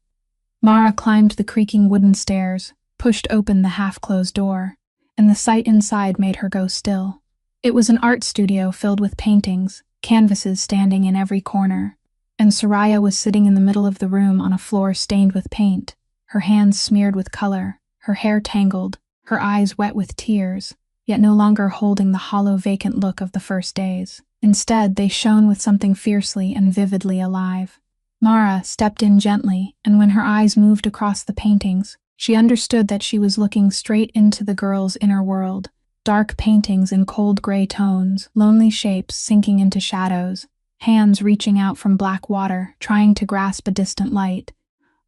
Mara climbed the creaking wooden stairs, pushed open the half-closed door, and the sight inside made her go still. It was an art studio filled with paintings, canvases standing in every corner, and Soraya was sitting in the middle of the room on a floor stained with paint, her hands smeared with color, her hair tangled, her eyes wet with tears, yet no longer holding the hollow, vacant look of the first days. Instead, they shone with something fiercely and vividly alive. Mara stepped in gently, and when her eyes moved across the paintings, she understood that she was looking straight into the girl's inner world. Dark paintings in cold gray tones, lonely shapes sinking into shadows, hands reaching out from black water, trying to grasp a distant light.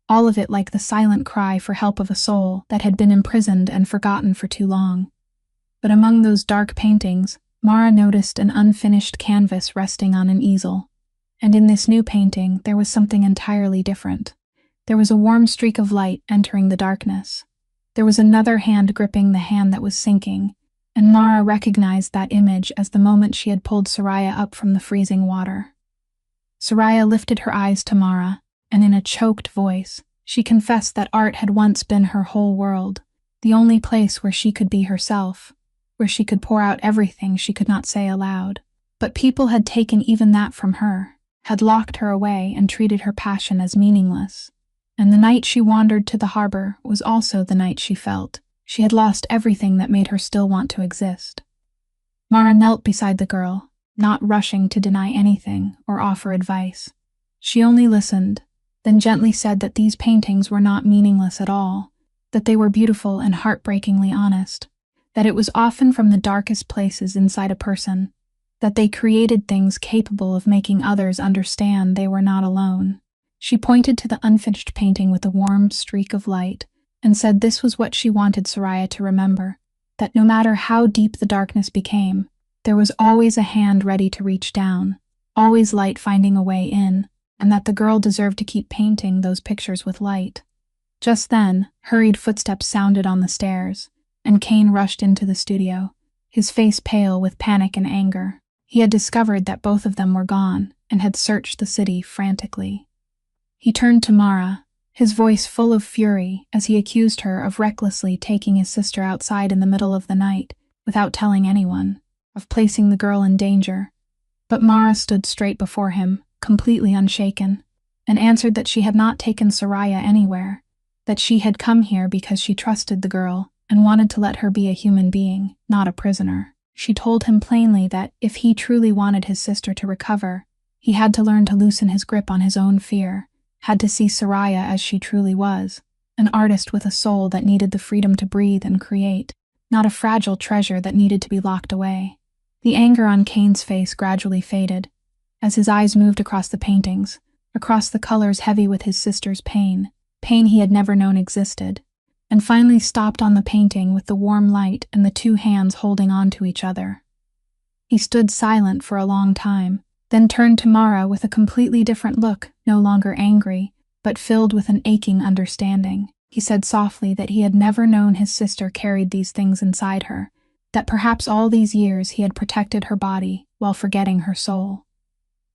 All of it like the silent cry for help of a soul that had been imprisoned and forgotten for too long. But among those dark paintings, Mara noticed an unfinished canvas resting on an easel. And in this new painting, there was something entirely different. There was a warm streak of light entering the darkness. There was another hand gripping the hand that was sinking, and Mara recognized that image as the moment she had pulled Soraya up from the freezing water. Soraya lifted her eyes to Mara, and in a choked voice, she confessed that art had once been her whole world, the only place where she could be herself, where she could pour out everything she could not say aloud. But people had taken even that from her, had locked her away and treated her passion as meaningless. And the night she wandered to the harbor was also the night she felt she had lost everything that made her still want to exist. Mara knelt beside the girl, not rushing to deny anything or offer advice. She only listened, then gently said that these paintings were not meaningless at all, that they were beautiful and heartbreakingly honest, that it was often from the darkest places inside a person, that they created things capable of making others understand they were not alone. She pointed to the unfinished painting with a warm streak of light, and said this was what she wanted Soraya to remember, that no matter how deep the darkness became, there was always a hand ready to reach down, always light finding a way in, and that the girl deserved to keep painting those pictures with light. Just then, hurried footsteps sounded on the stairs, and Kane rushed into the studio, his face pale with panic and anger. He had discovered that both of them were gone, and had searched the city frantically. He turned to Mara, his voice full of fury as he accused her of recklessly taking his sister outside in the middle of the night without telling anyone, of placing the girl in danger. But Mara stood straight before him, completely unshaken, and answered that she had not taken Soraya anywhere, that she had come here because she trusted the girl and wanted to let her be a human being, not a prisoner. She told him plainly that if he truly wanted his sister to recover, he had to learn to loosen his grip on his own fear, had to see Soraya as she truly was, an artist with a soul that needed the freedom to breathe and create, not a fragile treasure that needed to be locked away. The anger on Kane's face gradually faded, as his eyes moved across the paintings, across the colors heavy with his sister's pain he had never known existed, and finally stopped on the painting with the warm light and the two hands holding on to each other. He stood silent for a long time, then turned to Mara with a completely different look, no longer angry, but filled with an aching understanding. He said softly that he had never known his sister carried these things inside her, that perhaps all these years he had protected her body while forgetting her soul.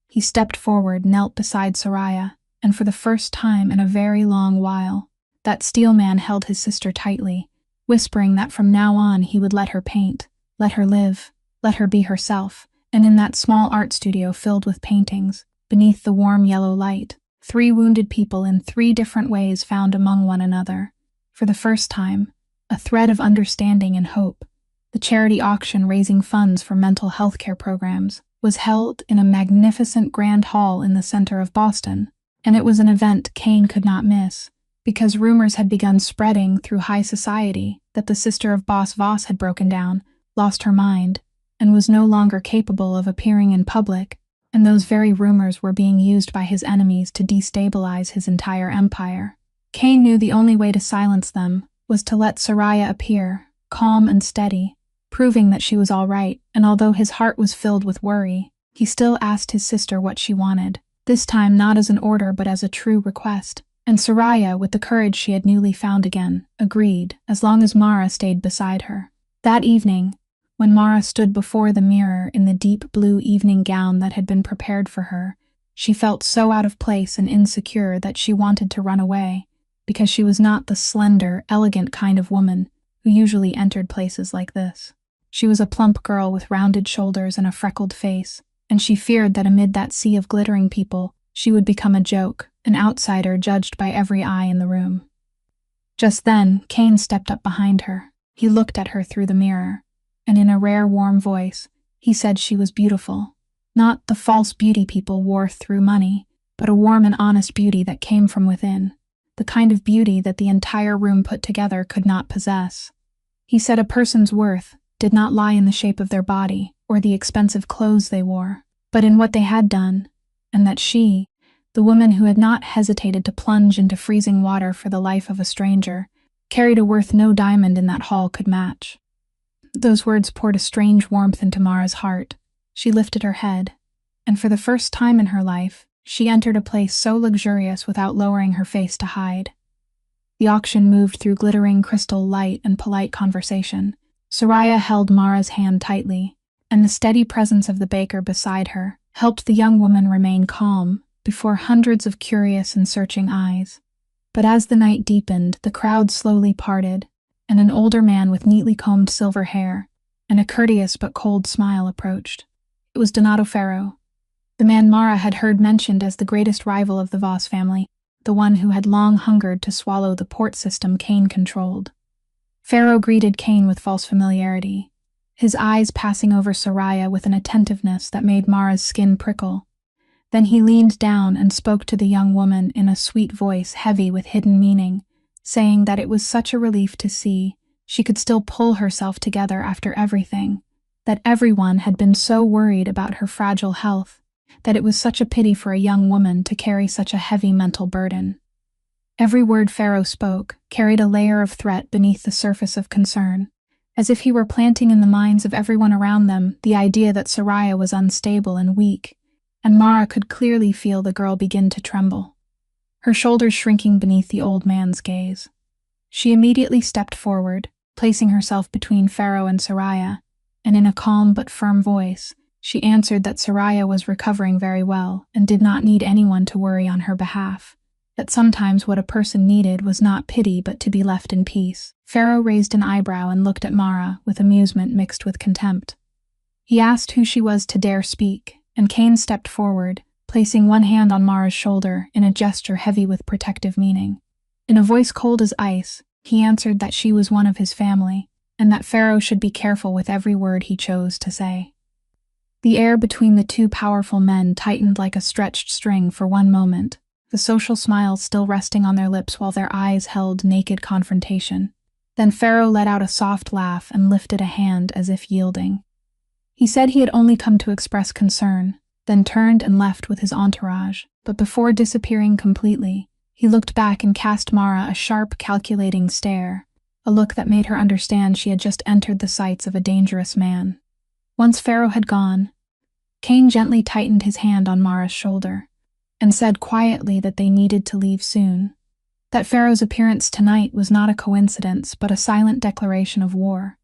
He stepped forward, knelt beside Soraya, and for the first time in a very long while, that steel man held his sister tightly, whispering that from now on he would let her paint, let her live, let her be herself. And in that small art studio filled with paintings, beneath the warm yellow light, 3 wounded people in 3 different ways found among one another. For the first time, a thread of understanding and hope. The charity auction raising funds for mental health care programs was held in a magnificent grand hall in the center of Boston, and it was an event Kane could not miss, because rumors had begun spreading through high society that the sister of Boss Voss had broken down, lost her mind, and was no longer capable of appearing in public, and those very rumors were being used by his enemies to destabilize his entire empire. Kane knew the only way to silence them was to let Soraya appear, calm and steady, proving that she was all right, and although his heart was filled with worry, he still asked his sister what she wanted. this time not as an order but as a true request, and Soraya, with the courage she had newly found again, agreed, as long as Mara stayed beside her. That evening, when Mara stood before the mirror in the deep blue evening gown that had been prepared for her, she felt so out of place and insecure that she wanted to run away, because she was not the slender, elegant kind of woman who usually entered places like this. She was a plump girl with rounded shoulders and a freckled face, and she feared that amid that sea of glittering people, she would become a joke, an outsider judged by every eye in the room. Just then, Kane stepped up behind her. He looked at her through the mirror, and in a rare, warm voice, he said she was beautiful. Not the false beauty people wore through money, but a warm and honest beauty that came from within, the kind of beauty that the entire room put together could not possess. He said a person's worth did not lie in the shape of their body or the expensive clothes they wore, but in what they had done, and that she, the woman who had not hesitated to plunge into freezing water for the life of a stranger, carried a worth no diamond in that hall could match. Those words poured a strange warmth into Mara's heart. She lifted her head, and for the first time in her life, she entered a place so luxurious without lowering her face to hide. The auction moved through glittering crystal light and polite conversation. Soraya held Mara's hand tightly, and the steady presence of the baker beside her helped the young woman remain calm before hundreds of curious and searching eyes. But as the night deepened, the crowd slowly parted, and an older man with neatly combed silver hair and a courteous but cold smile approached. It was Donato Ferro, the man Mara had heard mentioned as the greatest rival of the Voss family, the one who had long hungered to swallow the port system Kane controlled. Ferro greeted Kane with false familiarity, his eyes passing over Soraya with an attentiveness that made Mara's skin prickle. Then he leaned down and spoke to the young woman in a sweet voice heavy with hidden meaning, saying that it was such a relief to see she could still pull herself together after everything, that everyone had been so worried about her fragile health, that it was such a pity for a young woman to carry such a heavy mental burden. Every word Ferro spoke carried a layer of threat beneath the surface of concern, as if he were planting in the minds of everyone around them the idea that Soraya was unstable and weak, and Mara could clearly feel the girl begin to tremble, her shoulders shrinking beneath the old man's gaze. She immediately stepped forward, placing herself between Ferro and Soraya, and in a calm but firm voice, she answered that Soraya was recovering very well and did not need anyone to worry on her behalf, that sometimes what a person needed was not pity but to be left in peace. Ferro raised an eyebrow and looked at Mara with amusement mixed with contempt. He asked who she was to dare speak, and Kane stepped forward, placing one hand on Mara's shoulder in a gesture heavy with protective meaning. In a voice cold as ice, he answered that she was one of his family, and that Ferro should be careful with every word he chose to say. The air between the two powerful men tightened like a stretched string for one moment, the social smiles still resting on their lips while their eyes held naked confrontation. Then Ferro let out a soft laugh and lifted a hand as if yielding. He said he had only come to express concern, then turned and left with his entourage, but before disappearing completely, he looked back and cast Mara a sharp, calculating stare, a look that made her understand she had just entered the sights of a dangerous man. Once Ferro had gone, Kane gently tightened his hand on Mara's shoulder, and said quietly that they needed to leave soon, that Ferro's appearance tonight was not a coincidence but a silent declaration of war,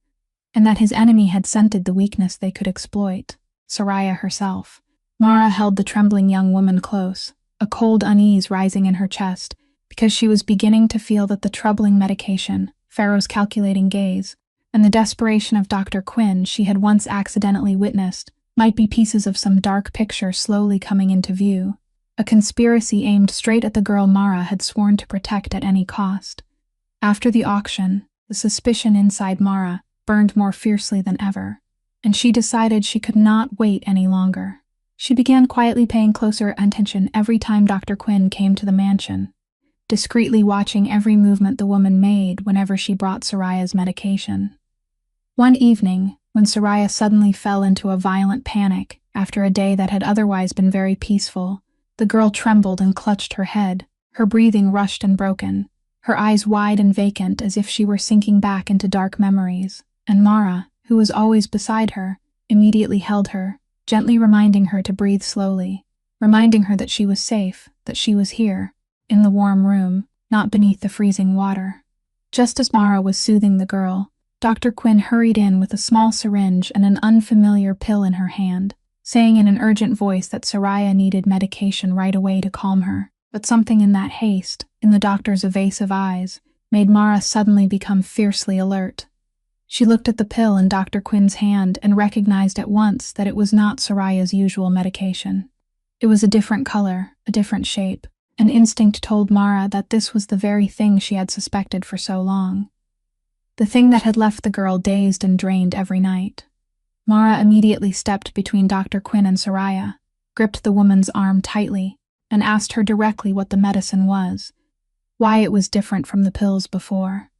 and that his enemy had scented the weakness they could exploit, Soraya herself. Mara held the trembling young woman close, a cold unease rising in her chest, because she was beginning to feel that the troubling medication, Ferro's calculating gaze, and the desperation of Dr. Quinn she had once accidentally witnessed might be pieces of some dark picture slowly coming into view, a conspiracy aimed straight at the girl Mara had sworn to protect at any cost. After the auction, the suspicion inside Mara burned more fiercely than ever, and she decided she could not wait any longer. She began quietly paying closer attention every time Dr. Quinn came to the mansion, discreetly watching every movement the woman made whenever she brought Soraya's medication. One evening, when Soraya suddenly fell into a violent panic after a day that had otherwise been very peaceful, the girl trembled and clutched her head, her breathing rushed and broken, her eyes wide and vacant as if she were sinking back into dark memories, and Mara, who was always beside her, immediately held her, gently reminding her to breathe slowly, reminding her that she was safe, that she was here, in the warm room, not beneath the freezing water. Just as Mara was soothing the girl, Dr. Quinn hurried in with a small syringe and an unfamiliar pill in her hand, saying in an urgent voice that Soraya needed medication right away to calm her. But something in that haste, in the doctor's evasive eyes, made Mara suddenly become fiercely alert. She looked at the pill in Dr. Quinn's hand and recognized at once that it was not Soraya's usual medication. It was a different color, a different shape. An instinct told Mara that this was the very thing she had suspected for so long. The thing that had left the girl dazed and drained every night. Mara immediately stepped between Dr. Quinn and Soraya, gripped the woman's arm tightly, and asked her directly what the medicine was, why it was different from the pills before.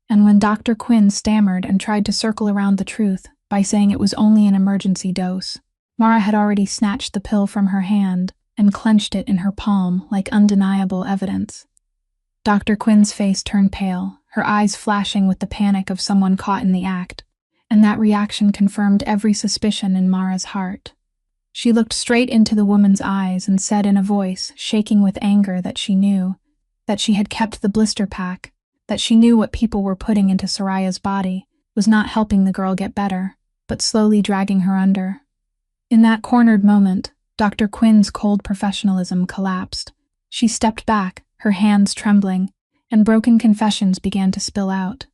And when Dr. Quinn stammered and tried to circle around the truth by saying it was only an emergency dose, Mara had already snatched the pill from her hand and clenched it in her palm like undeniable evidence. Dr. Quinn's face turned pale, her eyes flashing with the panic of someone caught in the act, and that reaction confirmed every suspicion in Mara's heart. She looked straight into the woman's eyes and said in a voice shaking with anger that she knew, that she had kept the blister pack, that she knew what people were putting into Soraya's body was not helping the girl get better, but slowly dragging her under. In that cornered moment, Dr. Quinn's cold professionalism collapsed. She stepped back, her hands trembling, and broken confessions began to spill out.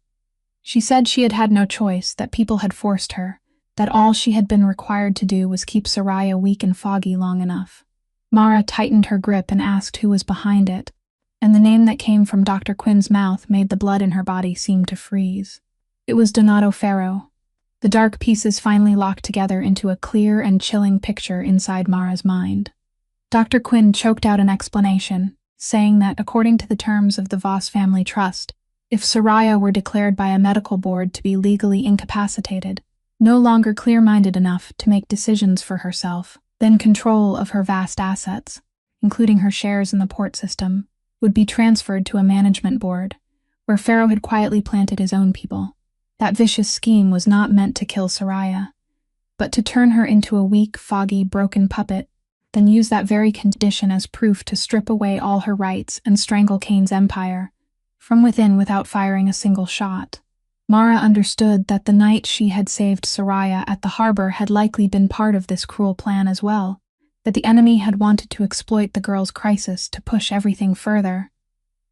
She said she had had no choice, that people had forced her, that all she had been required to do was keep Soraya weak and foggy long enough. Mara tightened her grip and asked who was behind it, and the name that came from Dr. Quinn's mouth made the blood in her body seem to freeze. It was Donato Ferro. The dark pieces finally locked together into a clear and chilling picture inside Mara's mind. Dr. Quinn choked out an explanation, saying that according to the terms of the Voss family trust, if Soraya were declared by a medical board to be legally incapacitated, no longer clear-minded enough to make decisions for herself, then control of her vast assets, including her shares in the port system, would be transferred to a management board, where Ferro had quietly planted his own people. That vicious scheme was not meant to kill Soraya, but to turn her into a weak, foggy, broken puppet, then use that very condition as proof to strip away all her rights and strangle Kane's empire, from within without firing a single shot. Mara understood that the night she had saved Soraya at the harbor had likely been part of this cruel plan as well, that the enemy had wanted to exploit the girl's crisis to push everything further,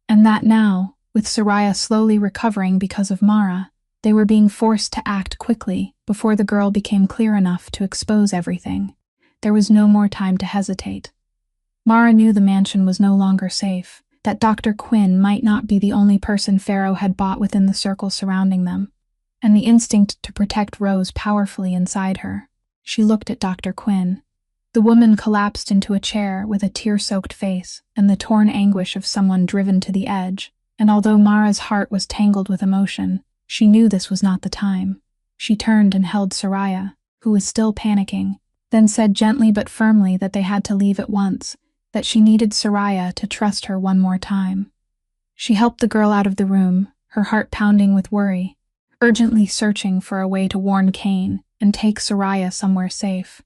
and that now, with Soraya slowly recovering because of Mara, they were being forced to act quickly before the girl became clear enough to expose everything. There was no more time to hesitate. Mara knew the mansion was no longer safe, that Dr. Quinn might not be the only person Ferro had bought within the circle surrounding them, and the instinct to protect rose powerfully inside her. She looked at Dr. Quinn. The woman collapsed into a chair with a tear-soaked face and the torn anguish of someone driven to the edge, and although Mara's heart was tangled with emotion, she knew this was not the time. She turned and held Soraya, who was still panicking, then said gently but firmly that they had to leave at once, that she needed Soraya to trust her one more time. She helped the girl out of the room, her heart pounding with worry, urgently searching for a way to warn Kane and take Soraya somewhere safe.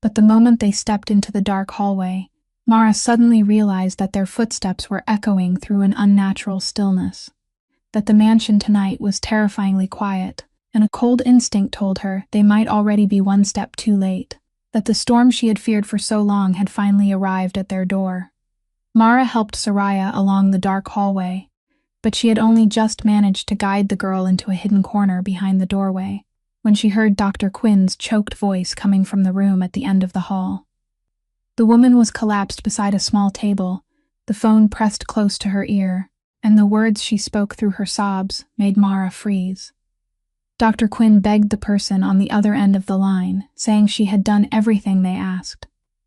But the moment they stepped into the dark hallway, Mara suddenly realized that their footsteps were echoing through an unnatural stillness, that the mansion tonight was terrifyingly quiet, and a cold instinct told her they might already be one step too late, that the storm she had feared for so long had finally arrived at their door. Mara helped Soraya along the dark hallway, but she had only just managed to guide the girl into a hidden corner behind the doorway, when she heard Dr. Quinn's choked voice coming from the room at the end of the hall. The woman was collapsed beside a small table, the phone pressed close to her ear, and the words she spoke through her sobs made Mara freeze. Dr. Quinn begged the person on the other end of the line, saying she had done everything they asked,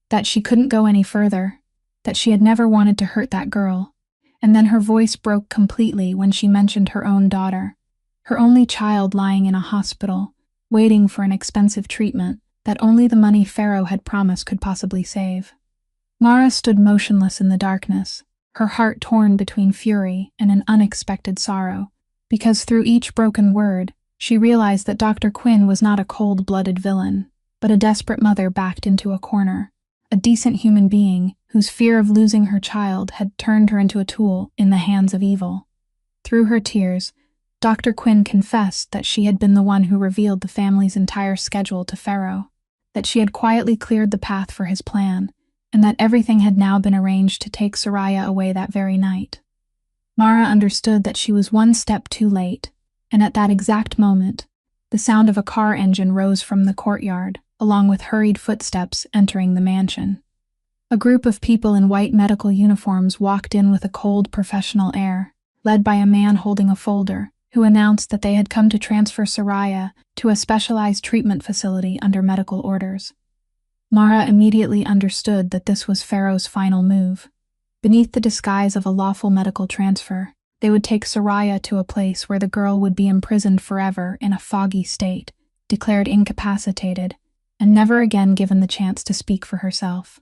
that she couldn't go any further, that she had never wanted to hurt that girl, and then her voice broke completely when she mentioned her own daughter, her only child lying in a hospital, waiting for an expensive treatment that only the money Ferro had promised could possibly save. Mara stood motionless in the darkness, her heart torn between fury and an unexpected sorrow, because through each broken word, she realized that Dr. Quinn was not a cold-blooded villain, but a desperate mother backed into a corner, a decent human being whose fear of losing her child had turned her into a tool in the hands of evil. Through her tears, Dr. Quinn confessed that she had been the one who revealed the family's entire schedule to Pharaoh, that she had quietly cleared the path for his plan, and that everything had now been arranged to take Soraya away that very night. Mara understood that she was one step too late, and at that exact moment, the sound of a car engine rose from the courtyard, along with hurried footsteps entering the mansion. A group of people in white medical uniforms walked in with a cold, professional air, led by a man holding a folder, who announced that they had come to transfer Soraya to a specialized treatment facility under medical orders. Mara immediately understood that this was Pharaoh's final move. Beneath the disguise of a lawful medical transfer, they would take Soraya to a place where the girl would be imprisoned forever in a foggy state, declared incapacitated, and never again given the chance to speak for herself.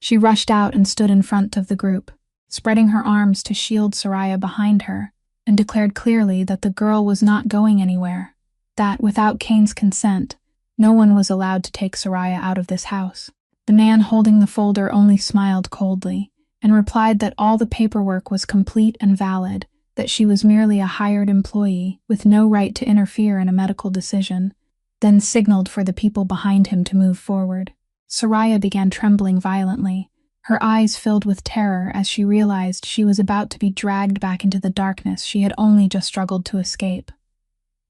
She rushed out and stood in front of the group, spreading her arms to shield Soraya behind her, and declared clearly that the girl was not going anywhere, that, without Kane's consent, no one was allowed to take Soraya out of this house. The man holding the folder only smiled coldly, and replied that all the paperwork was complete and valid, that she was merely a hired employee with no right to interfere in a medical decision, then signaled for the people behind him to move forward. Soraya began trembling violently, her eyes filled with terror as she realized she was about to be dragged back into the darkness she had only just struggled to escape.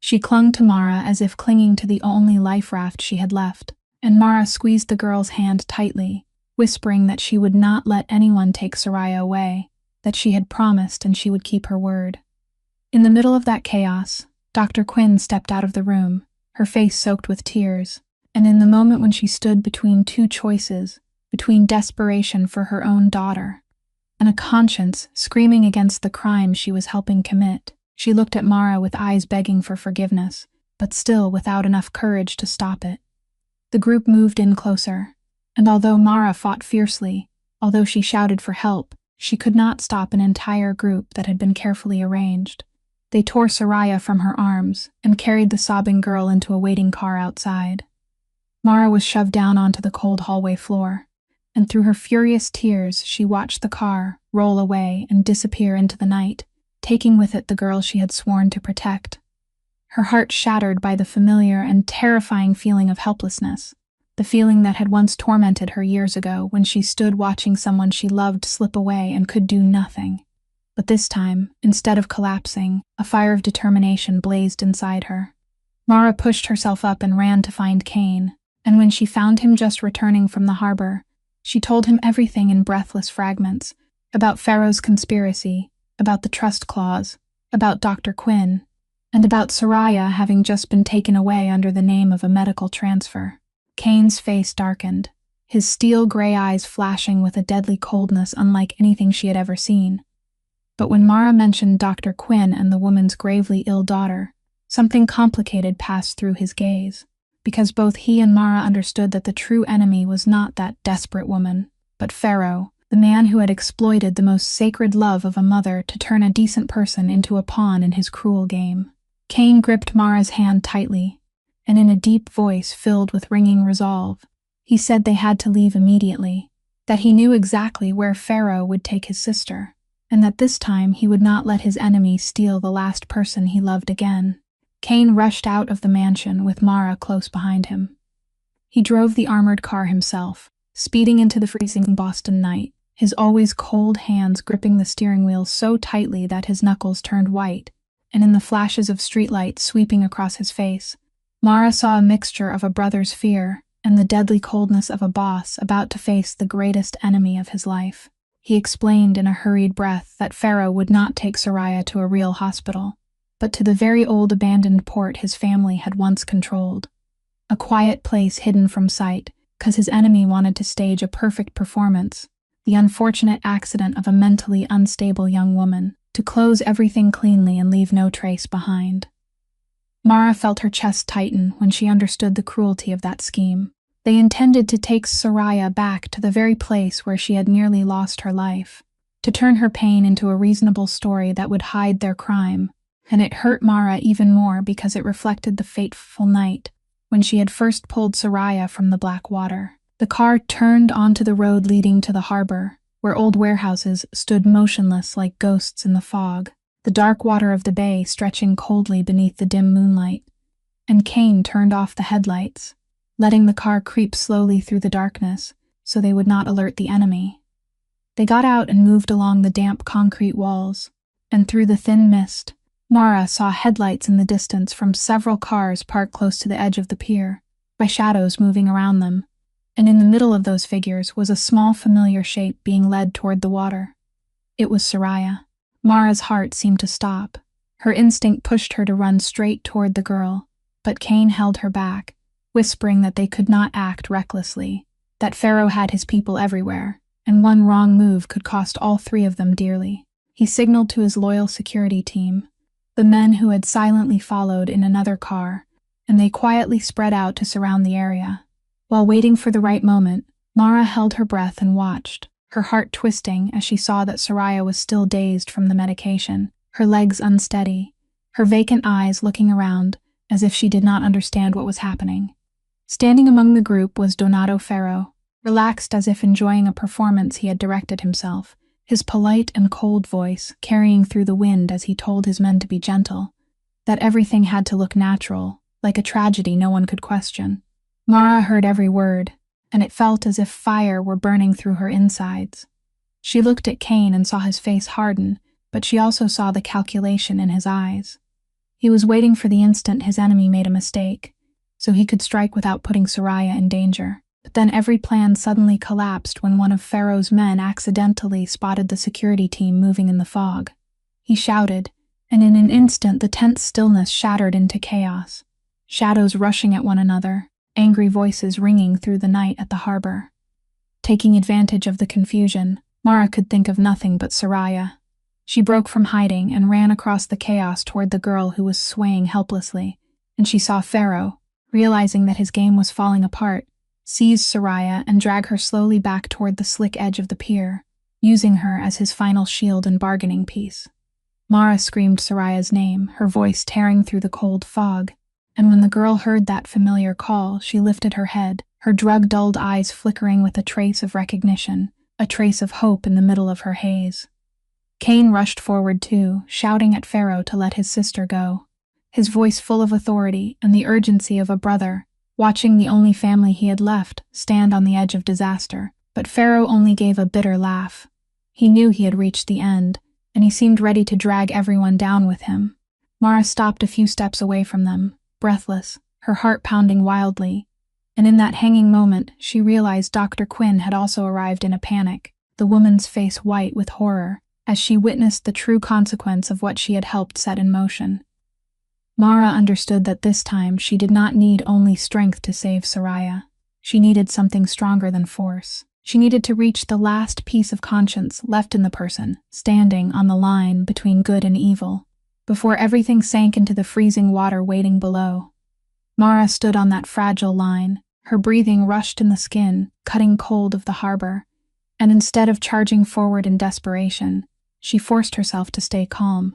She clung to Mara as if clinging to the only life raft she had left, and Mara squeezed the girl's hand tightly, whispering that she would not let anyone take Soraya away, that she had promised and she would keep her word. In the middle of that chaos, Dr. Quinn stepped out of the room, her face soaked with tears, and in the moment when she stood between two choices, between desperation for her own daughter and a conscience screaming against the crime she was helping commit, she looked at Mara with eyes begging for forgiveness, but still without enough courage to stop it. The group moved in closer, and although Mara fought fiercely, although she shouted for help, she could not stop an entire group that had been carefully arranged. They tore Soraya from her arms and carried the sobbing girl into a waiting car outside. Mara was shoved down onto the cold hallway floor, and through her furious tears she watched the car roll away and disappear into the night, taking with it the girl she had sworn to protect. Her heart shattered by the familiar and terrifying feeling of helplessness, the feeling that had once tormented her years ago when she stood watching someone she loved slip away and could do nothing. But this time, instead of collapsing, a fire of determination blazed inside her. Mara pushed herself up and ran to find Kane, and when she found him just returning from the harbor, she told him everything in breathless fragments, about Pharaoh's conspiracy, about the trust clause, about Dr. Quinn, and about Soraya having just been taken away under the name of a medical transfer. Kane's face darkened, his steel-gray eyes flashing with a deadly coldness unlike anything she had ever seen. But when Mara mentioned Dr. Quinn and the woman's gravely ill daughter, something complicated passed through his gaze, because both he and Mara understood that the true enemy was not that desperate woman, but Pharaoh, the man who had exploited the most sacred love of a mother to turn a decent person into a pawn in his cruel game. Kane gripped Mara's hand tightly, and in a deep voice filled with ringing resolve, he said they had to leave immediately, that he knew exactly where Pharaoh would take his sister, and that this time he would not let his enemy steal the last person he loved again. Kane rushed out of the mansion with Mara close behind him. He drove the armored car himself, speeding into the freezing Boston night, his always cold hands gripping the steering wheel so tightly that his knuckles turned white, and in the flashes of streetlight sweeping across his face, Mara saw a mixture of a brother's fear and the deadly coldness of a boss about to face the greatest enemy of his life. He explained in a hurried breath that Pharaoh would not take Soraya to a real hospital, but to the very old abandoned port his family had once controlled. A quiet place hidden from sight, because his enemy wanted to stage a perfect performance, the unfortunate accident of a mentally unstable young woman, to close everything cleanly and leave no trace behind. Mara felt her chest tighten when she understood the cruelty of that scheme. They intended to take Soraya back to the very place where she had nearly lost her life, to turn her pain into a reasonable story that would hide their crime, and it hurt Mara even more because it reflected the fateful night when she had first pulled Soraya from the black water. The car turned onto the road leading to the harbor, where old warehouses stood motionless like ghosts in the fog, the dark water of the bay stretching coldly beneath the dim moonlight. And Kane turned off the headlights, letting the car creep slowly through the darkness so they would not alert the enemy. They got out and moved along the damp concrete walls, and through the thin mist, Mara saw headlights in the distance from several cars parked close to the edge of the pier, by shadows moving around them, and in the middle of those figures was a small familiar shape being led toward the water. It was Soraya. Mara's heart seemed to stop. Her instinct pushed her to run straight toward the girl, but Kane held her back, whispering that they could not act recklessly, that Pharaoh had his people everywhere, and one wrong move could cost all three of them dearly. He signaled to his loyal security team, the men who had silently followed in another car, and they quietly spread out to surround the area. While waiting for the right moment, Mara held her breath and watched, her heart twisting as she saw that Soraya was still dazed from the medication, her legs unsteady, her vacant eyes looking around as if she did not understand what was happening. Standing among the group was Donato Ferro, relaxed as if enjoying a performance he had directed himself, his polite and cold voice carrying through the wind as he told his men to be gentle, that everything had to look natural, like a tragedy no one could question. Mara heard every word, and it felt as if fire were burning through her insides. She looked at Kane and saw his face harden, but she also saw the calculation in his eyes. He was waiting for the instant his enemy made a mistake, so he could strike without putting Soraya in danger. But then every plan suddenly collapsed when one of Pharaoh's men accidentally spotted the security team moving in the fog. He shouted, and in an instant the tense stillness shattered into chaos. Shadows rushing at one another, angry voices ringing through the night at the harbor. Taking advantage of the confusion, Mara could think of nothing but Soraya. She broke from hiding and ran across the chaos toward the girl who was swaying helplessly, and she saw Pharaoh, realizing that his game was falling apart, seize Soraya and drag her slowly back toward the slick edge of the pier, using her as his final shield and bargaining piece. Mara screamed Soraya's name, her voice tearing through the cold fog, and when the girl heard that familiar call, she lifted her head, her drug-dulled eyes flickering with a trace of recognition, a trace of hope in the middle of her haze. Kane rushed forward too, shouting at Pharaoh to let his sister go, his voice full of authority and the urgency of a brother, watching the only family he had left stand on the edge of disaster. But Pharaoh only gave a bitter laugh. He knew he had reached the end, and he seemed ready to drag everyone down with him. Mara stopped a few steps away from them, breathless, her heart pounding wildly, and in that hanging moment she realized Dr. Quinn had also arrived in a panic, the woman's face white with horror, as she witnessed the true consequence of what she had helped set in motion. Mara understood that this time she did not need only strength to save Soraya. She needed something stronger than force. She needed to reach the last piece of conscience left in the person, standing on the line between good and evil, before everything sank into the freezing water waiting below. Mara stood on that fragile line, her breathing rushed in the skin, cutting cold of the harbor, and instead of charging forward in desperation, she forced herself to stay calm,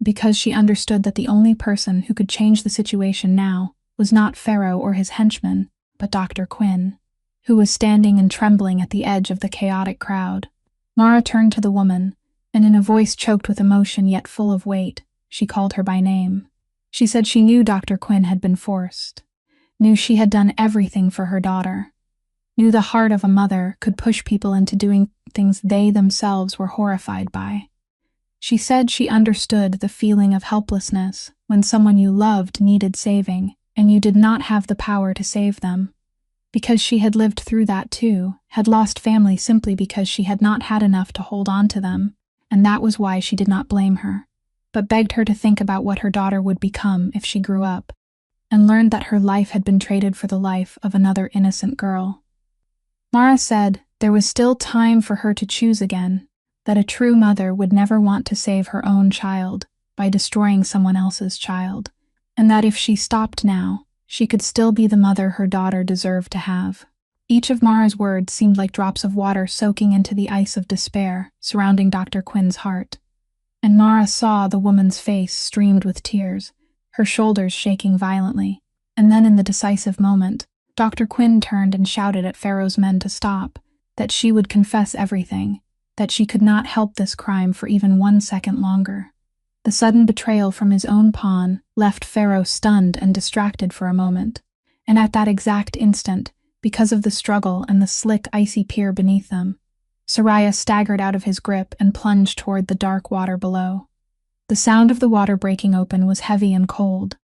because she understood that the only person who could change the situation now was not Pharaoh or his henchmen, but Dr. Quinn, who was standing and trembling at the edge of the chaotic crowd. Mara turned to the woman, and in a voice choked with emotion yet full of weight, she called her by name. She said she knew Dr. Quinn had been forced, knew she had done everything for her daughter, knew the heart of a mother could push people into doing things they themselves were horrified by. She said she understood the feeling of helplessness when someone you loved needed saving and you did not have the power to save them, because she had lived through that too, had lost family simply because she had not had enough to hold on to them, and that was why she did not blame her, but begged her to think about what her daughter would become if she grew up, and learned that her life had been traded for the life of another innocent girl. Mara said there was still time for her to choose again, that a true mother would never want to save her own child by destroying someone else's child, and that if she stopped now, she could still be the mother her daughter deserved to have. Each of Mara's words seemed like drops of water soaking into the ice of despair surrounding Dr. Quinn's heart, and Mara saw the woman's face streamed with tears, her shoulders shaking violently, and then in the decisive moment, Dr. Quinn turned and shouted at Pharaoh's men to stop, that she would confess everything, that she could not help this crime for even 1 second longer. The sudden betrayal from his own pawn left Pharaoh stunned and distracted for a moment, and at that exact instant, because of the struggle and the slick, icy pier beneath them, Soraya staggered out of his grip and plunged toward the dark water below. The sound of the water breaking open was heavy and cold,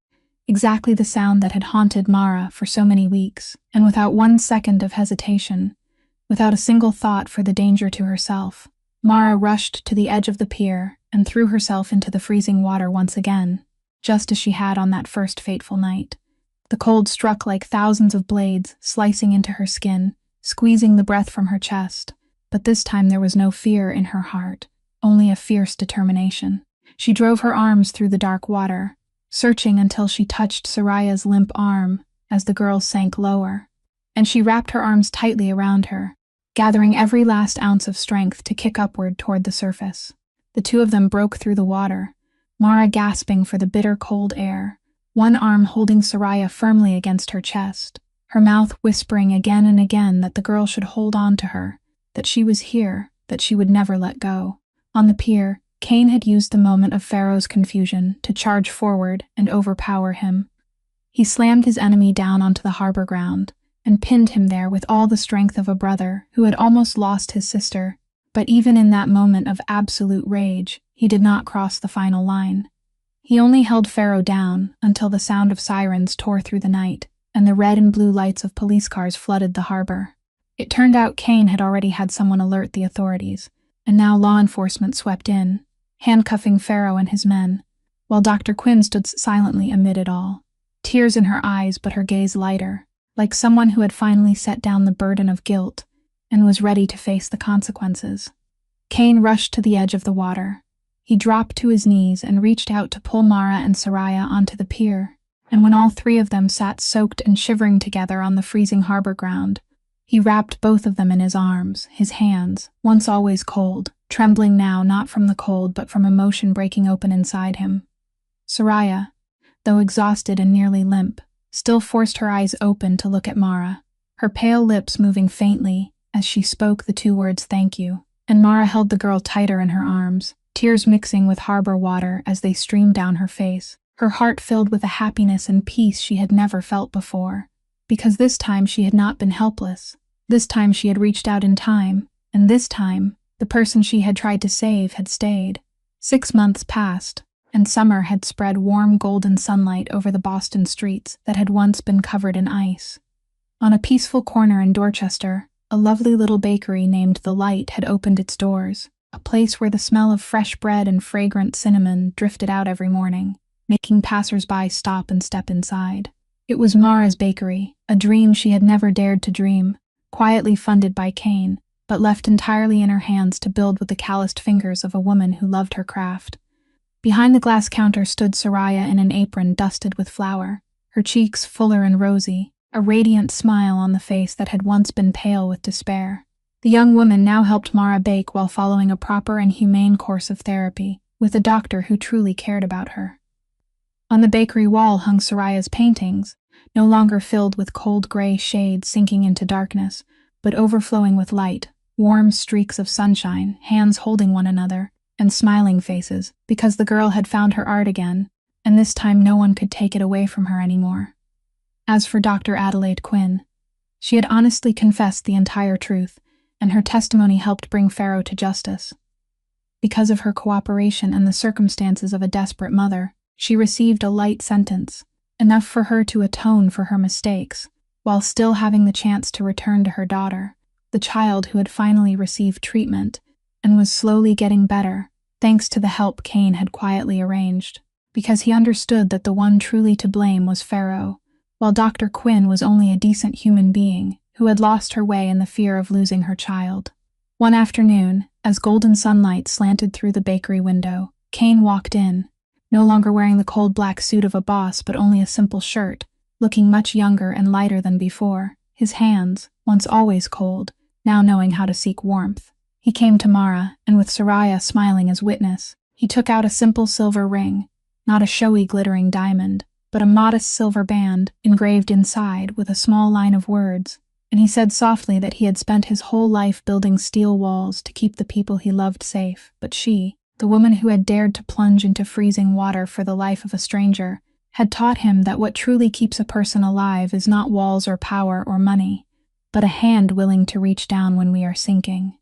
exactly the sound that had haunted Mara for so many weeks, and without 1 second of hesitation, without a single thought for the danger to herself, Mara rushed to the edge of the pier and threw herself into the freezing water once again, just as she had on that first fateful night. The cold struck like thousands of blades, slicing into her skin, squeezing the breath from her chest, but this time there was no fear in her heart, only a fierce determination. She drove her arms through the dark water, searching until she touched Soraya's limp arm as the girl sank lower, and she wrapped her arms tightly around her, gathering every last ounce of strength to kick upward toward the surface. The two of them broke through the water, Mara gasping for the bitter cold air, one arm holding Soraya firmly against her chest, her mouth whispering again and again that the girl should hold on to her, that she was here, that she would never let go. On the pier, Cain had used the moment of Pharaoh's confusion to charge forward and overpower him. He slammed his enemy down onto the harbor ground and pinned him there with all the strength of a brother who had almost lost his sister. But even in that moment of absolute rage, he did not cross the final line. He only held Pharaoh down until the sound of sirens tore through the night and the red and blue lights of police cars flooded the harbor. It turned out Cain had already had someone alert the authorities, and now law enforcement swept in, handcuffing Pharaoh and his men, while Dr. Quinn stood silently amid it all, tears in her eyes but her gaze lighter, like someone who had finally set down the burden of guilt and was ready to face the consequences. Cain rushed to the edge of the water. He dropped to his knees and reached out to pull Mara and Soraya onto the pier, and when all three of them sat soaked and shivering together on the freezing harbor ground, he wrapped both of them in his arms, his hands, once always cold, trembling now not from the cold but from emotion breaking open inside him. Soraya, though exhausted and nearly limp, still forced her eyes open to look at Mara, her pale lips moving faintly as she spoke the two words "thank you," and Mara held the girl tighter in her arms, tears mixing with harbor water as they streamed down her face, her heart filled with a happiness and peace she had never felt before, because this time she had not been helpless. This time she had reached out in time, and this time the person she had tried to save had stayed. 6 months passed, and summer had spread warm golden sunlight over the Boston streets that had once been covered in ice. On a peaceful corner in Dorchester, a lovely little bakery named The Light had opened its doors, a place where the smell of fresh bread and fragrant cinnamon drifted out every morning, making passers-by stop and step inside. It was Mara's bakery, a dream she had never dared to dream, quietly funded by Cain, but left entirely in her hands to build with the calloused fingers of a woman who loved her craft. Behind the glass counter stood Soraya in an apron dusted with flour, her cheeks fuller and rosy, a radiant smile on the face that had once been pale with despair. The young woman now helped Mara bake while following a proper and humane course of therapy, with a doctor who truly cared about her. On the bakery wall hung Soraya's paintings, no longer filled with cold gray shades sinking into darkness, but overflowing with light, warm streaks of sunshine, hands holding one another, and smiling faces, because the girl had found her art again, and this time no one could take it away from her anymore. As for Dr. Adelaide Quinn, she had honestly confessed the entire truth, and her testimony helped bring Pharaoh to justice. Because of her cooperation and the circumstances of a desperate mother, she received a light sentence, enough for her to atone for her mistakes, while still having the chance to return to her daughter, the child who had finally received treatment and was slowly getting better, thanks to the help Cain had quietly arranged, because he understood that the one truly to blame was Pharaoh, while Dr. Quinn was only a decent human being who had lost her way in the fear of losing her child. One afternoon, as golden sunlight slanted through the bakery window, Cain walked in, no longer wearing the cold black suit of a boss but only a simple shirt, looking much younger and lighter than before, his hands, once always cold, now knowing how to seek warmth. He came to Mara, and with Soraya smiling as witness, he took out a simple silver ring, not a showy glittering diamond, but a modest silver band engraved inside with a small line of words, and he said softly that he had spent his whole life building steel walls to keep the people he loved safe, but she, the woman who had dared to plunge into freezing water for the life of a stranger, had taught him that what truly keeps a person alive is not walls or power or money, but a hand willing to reach down when we are sinking.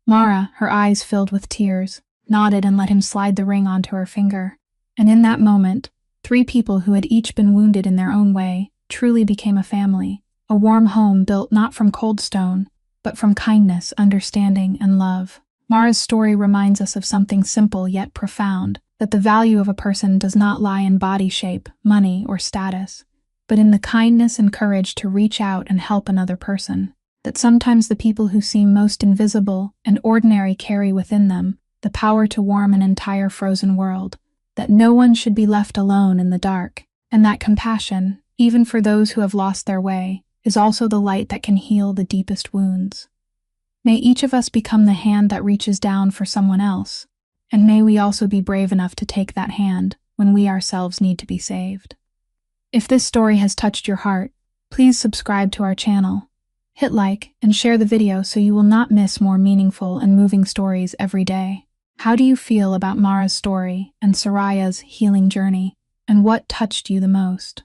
Mara, her eyes filled with tears, nodded and let him slide the ring onto her finger. And in that moment, 3 people who had each been wounded in their own way truly became a family, a warm home built not from cold stone, but from kindness, understanding, and love. Mara's story reminds us of something simple yet profound, that the value of a person does not lie in body shape, money, or status, but in the kindness and courage to reach out and help another person. That sometimes the people who seem most invisible and ordinary carry within them the power to warm an entire frozen world, that no one should be left alone in the dark, and that compassion, even for those who have lost their way, is also the light that can heal the deepest wounds. May each of us become the hand that reaches down for someone else, and may we also be brave enough to take that hand when we ourselves need to be saved. If this story has touched your heart, please subscribe to our channel. Hit like and share the video so you will not miss more meaningful and moving stories every day. How do you feel about Mara's story and Soraya's healing journey, and what touched you the most?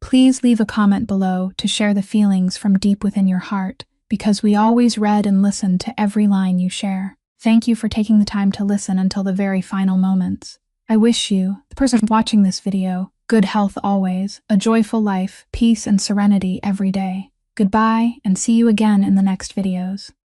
Please leave a comment below to share the feelings from deep within your heart, because we always read and listen to every line you share. Thank you for taking the time to listen until the very final moments. I wish you, the person watching this video, good health always, a joyful life, peace and serenity every day. Goodbye, and see you again in the next videos.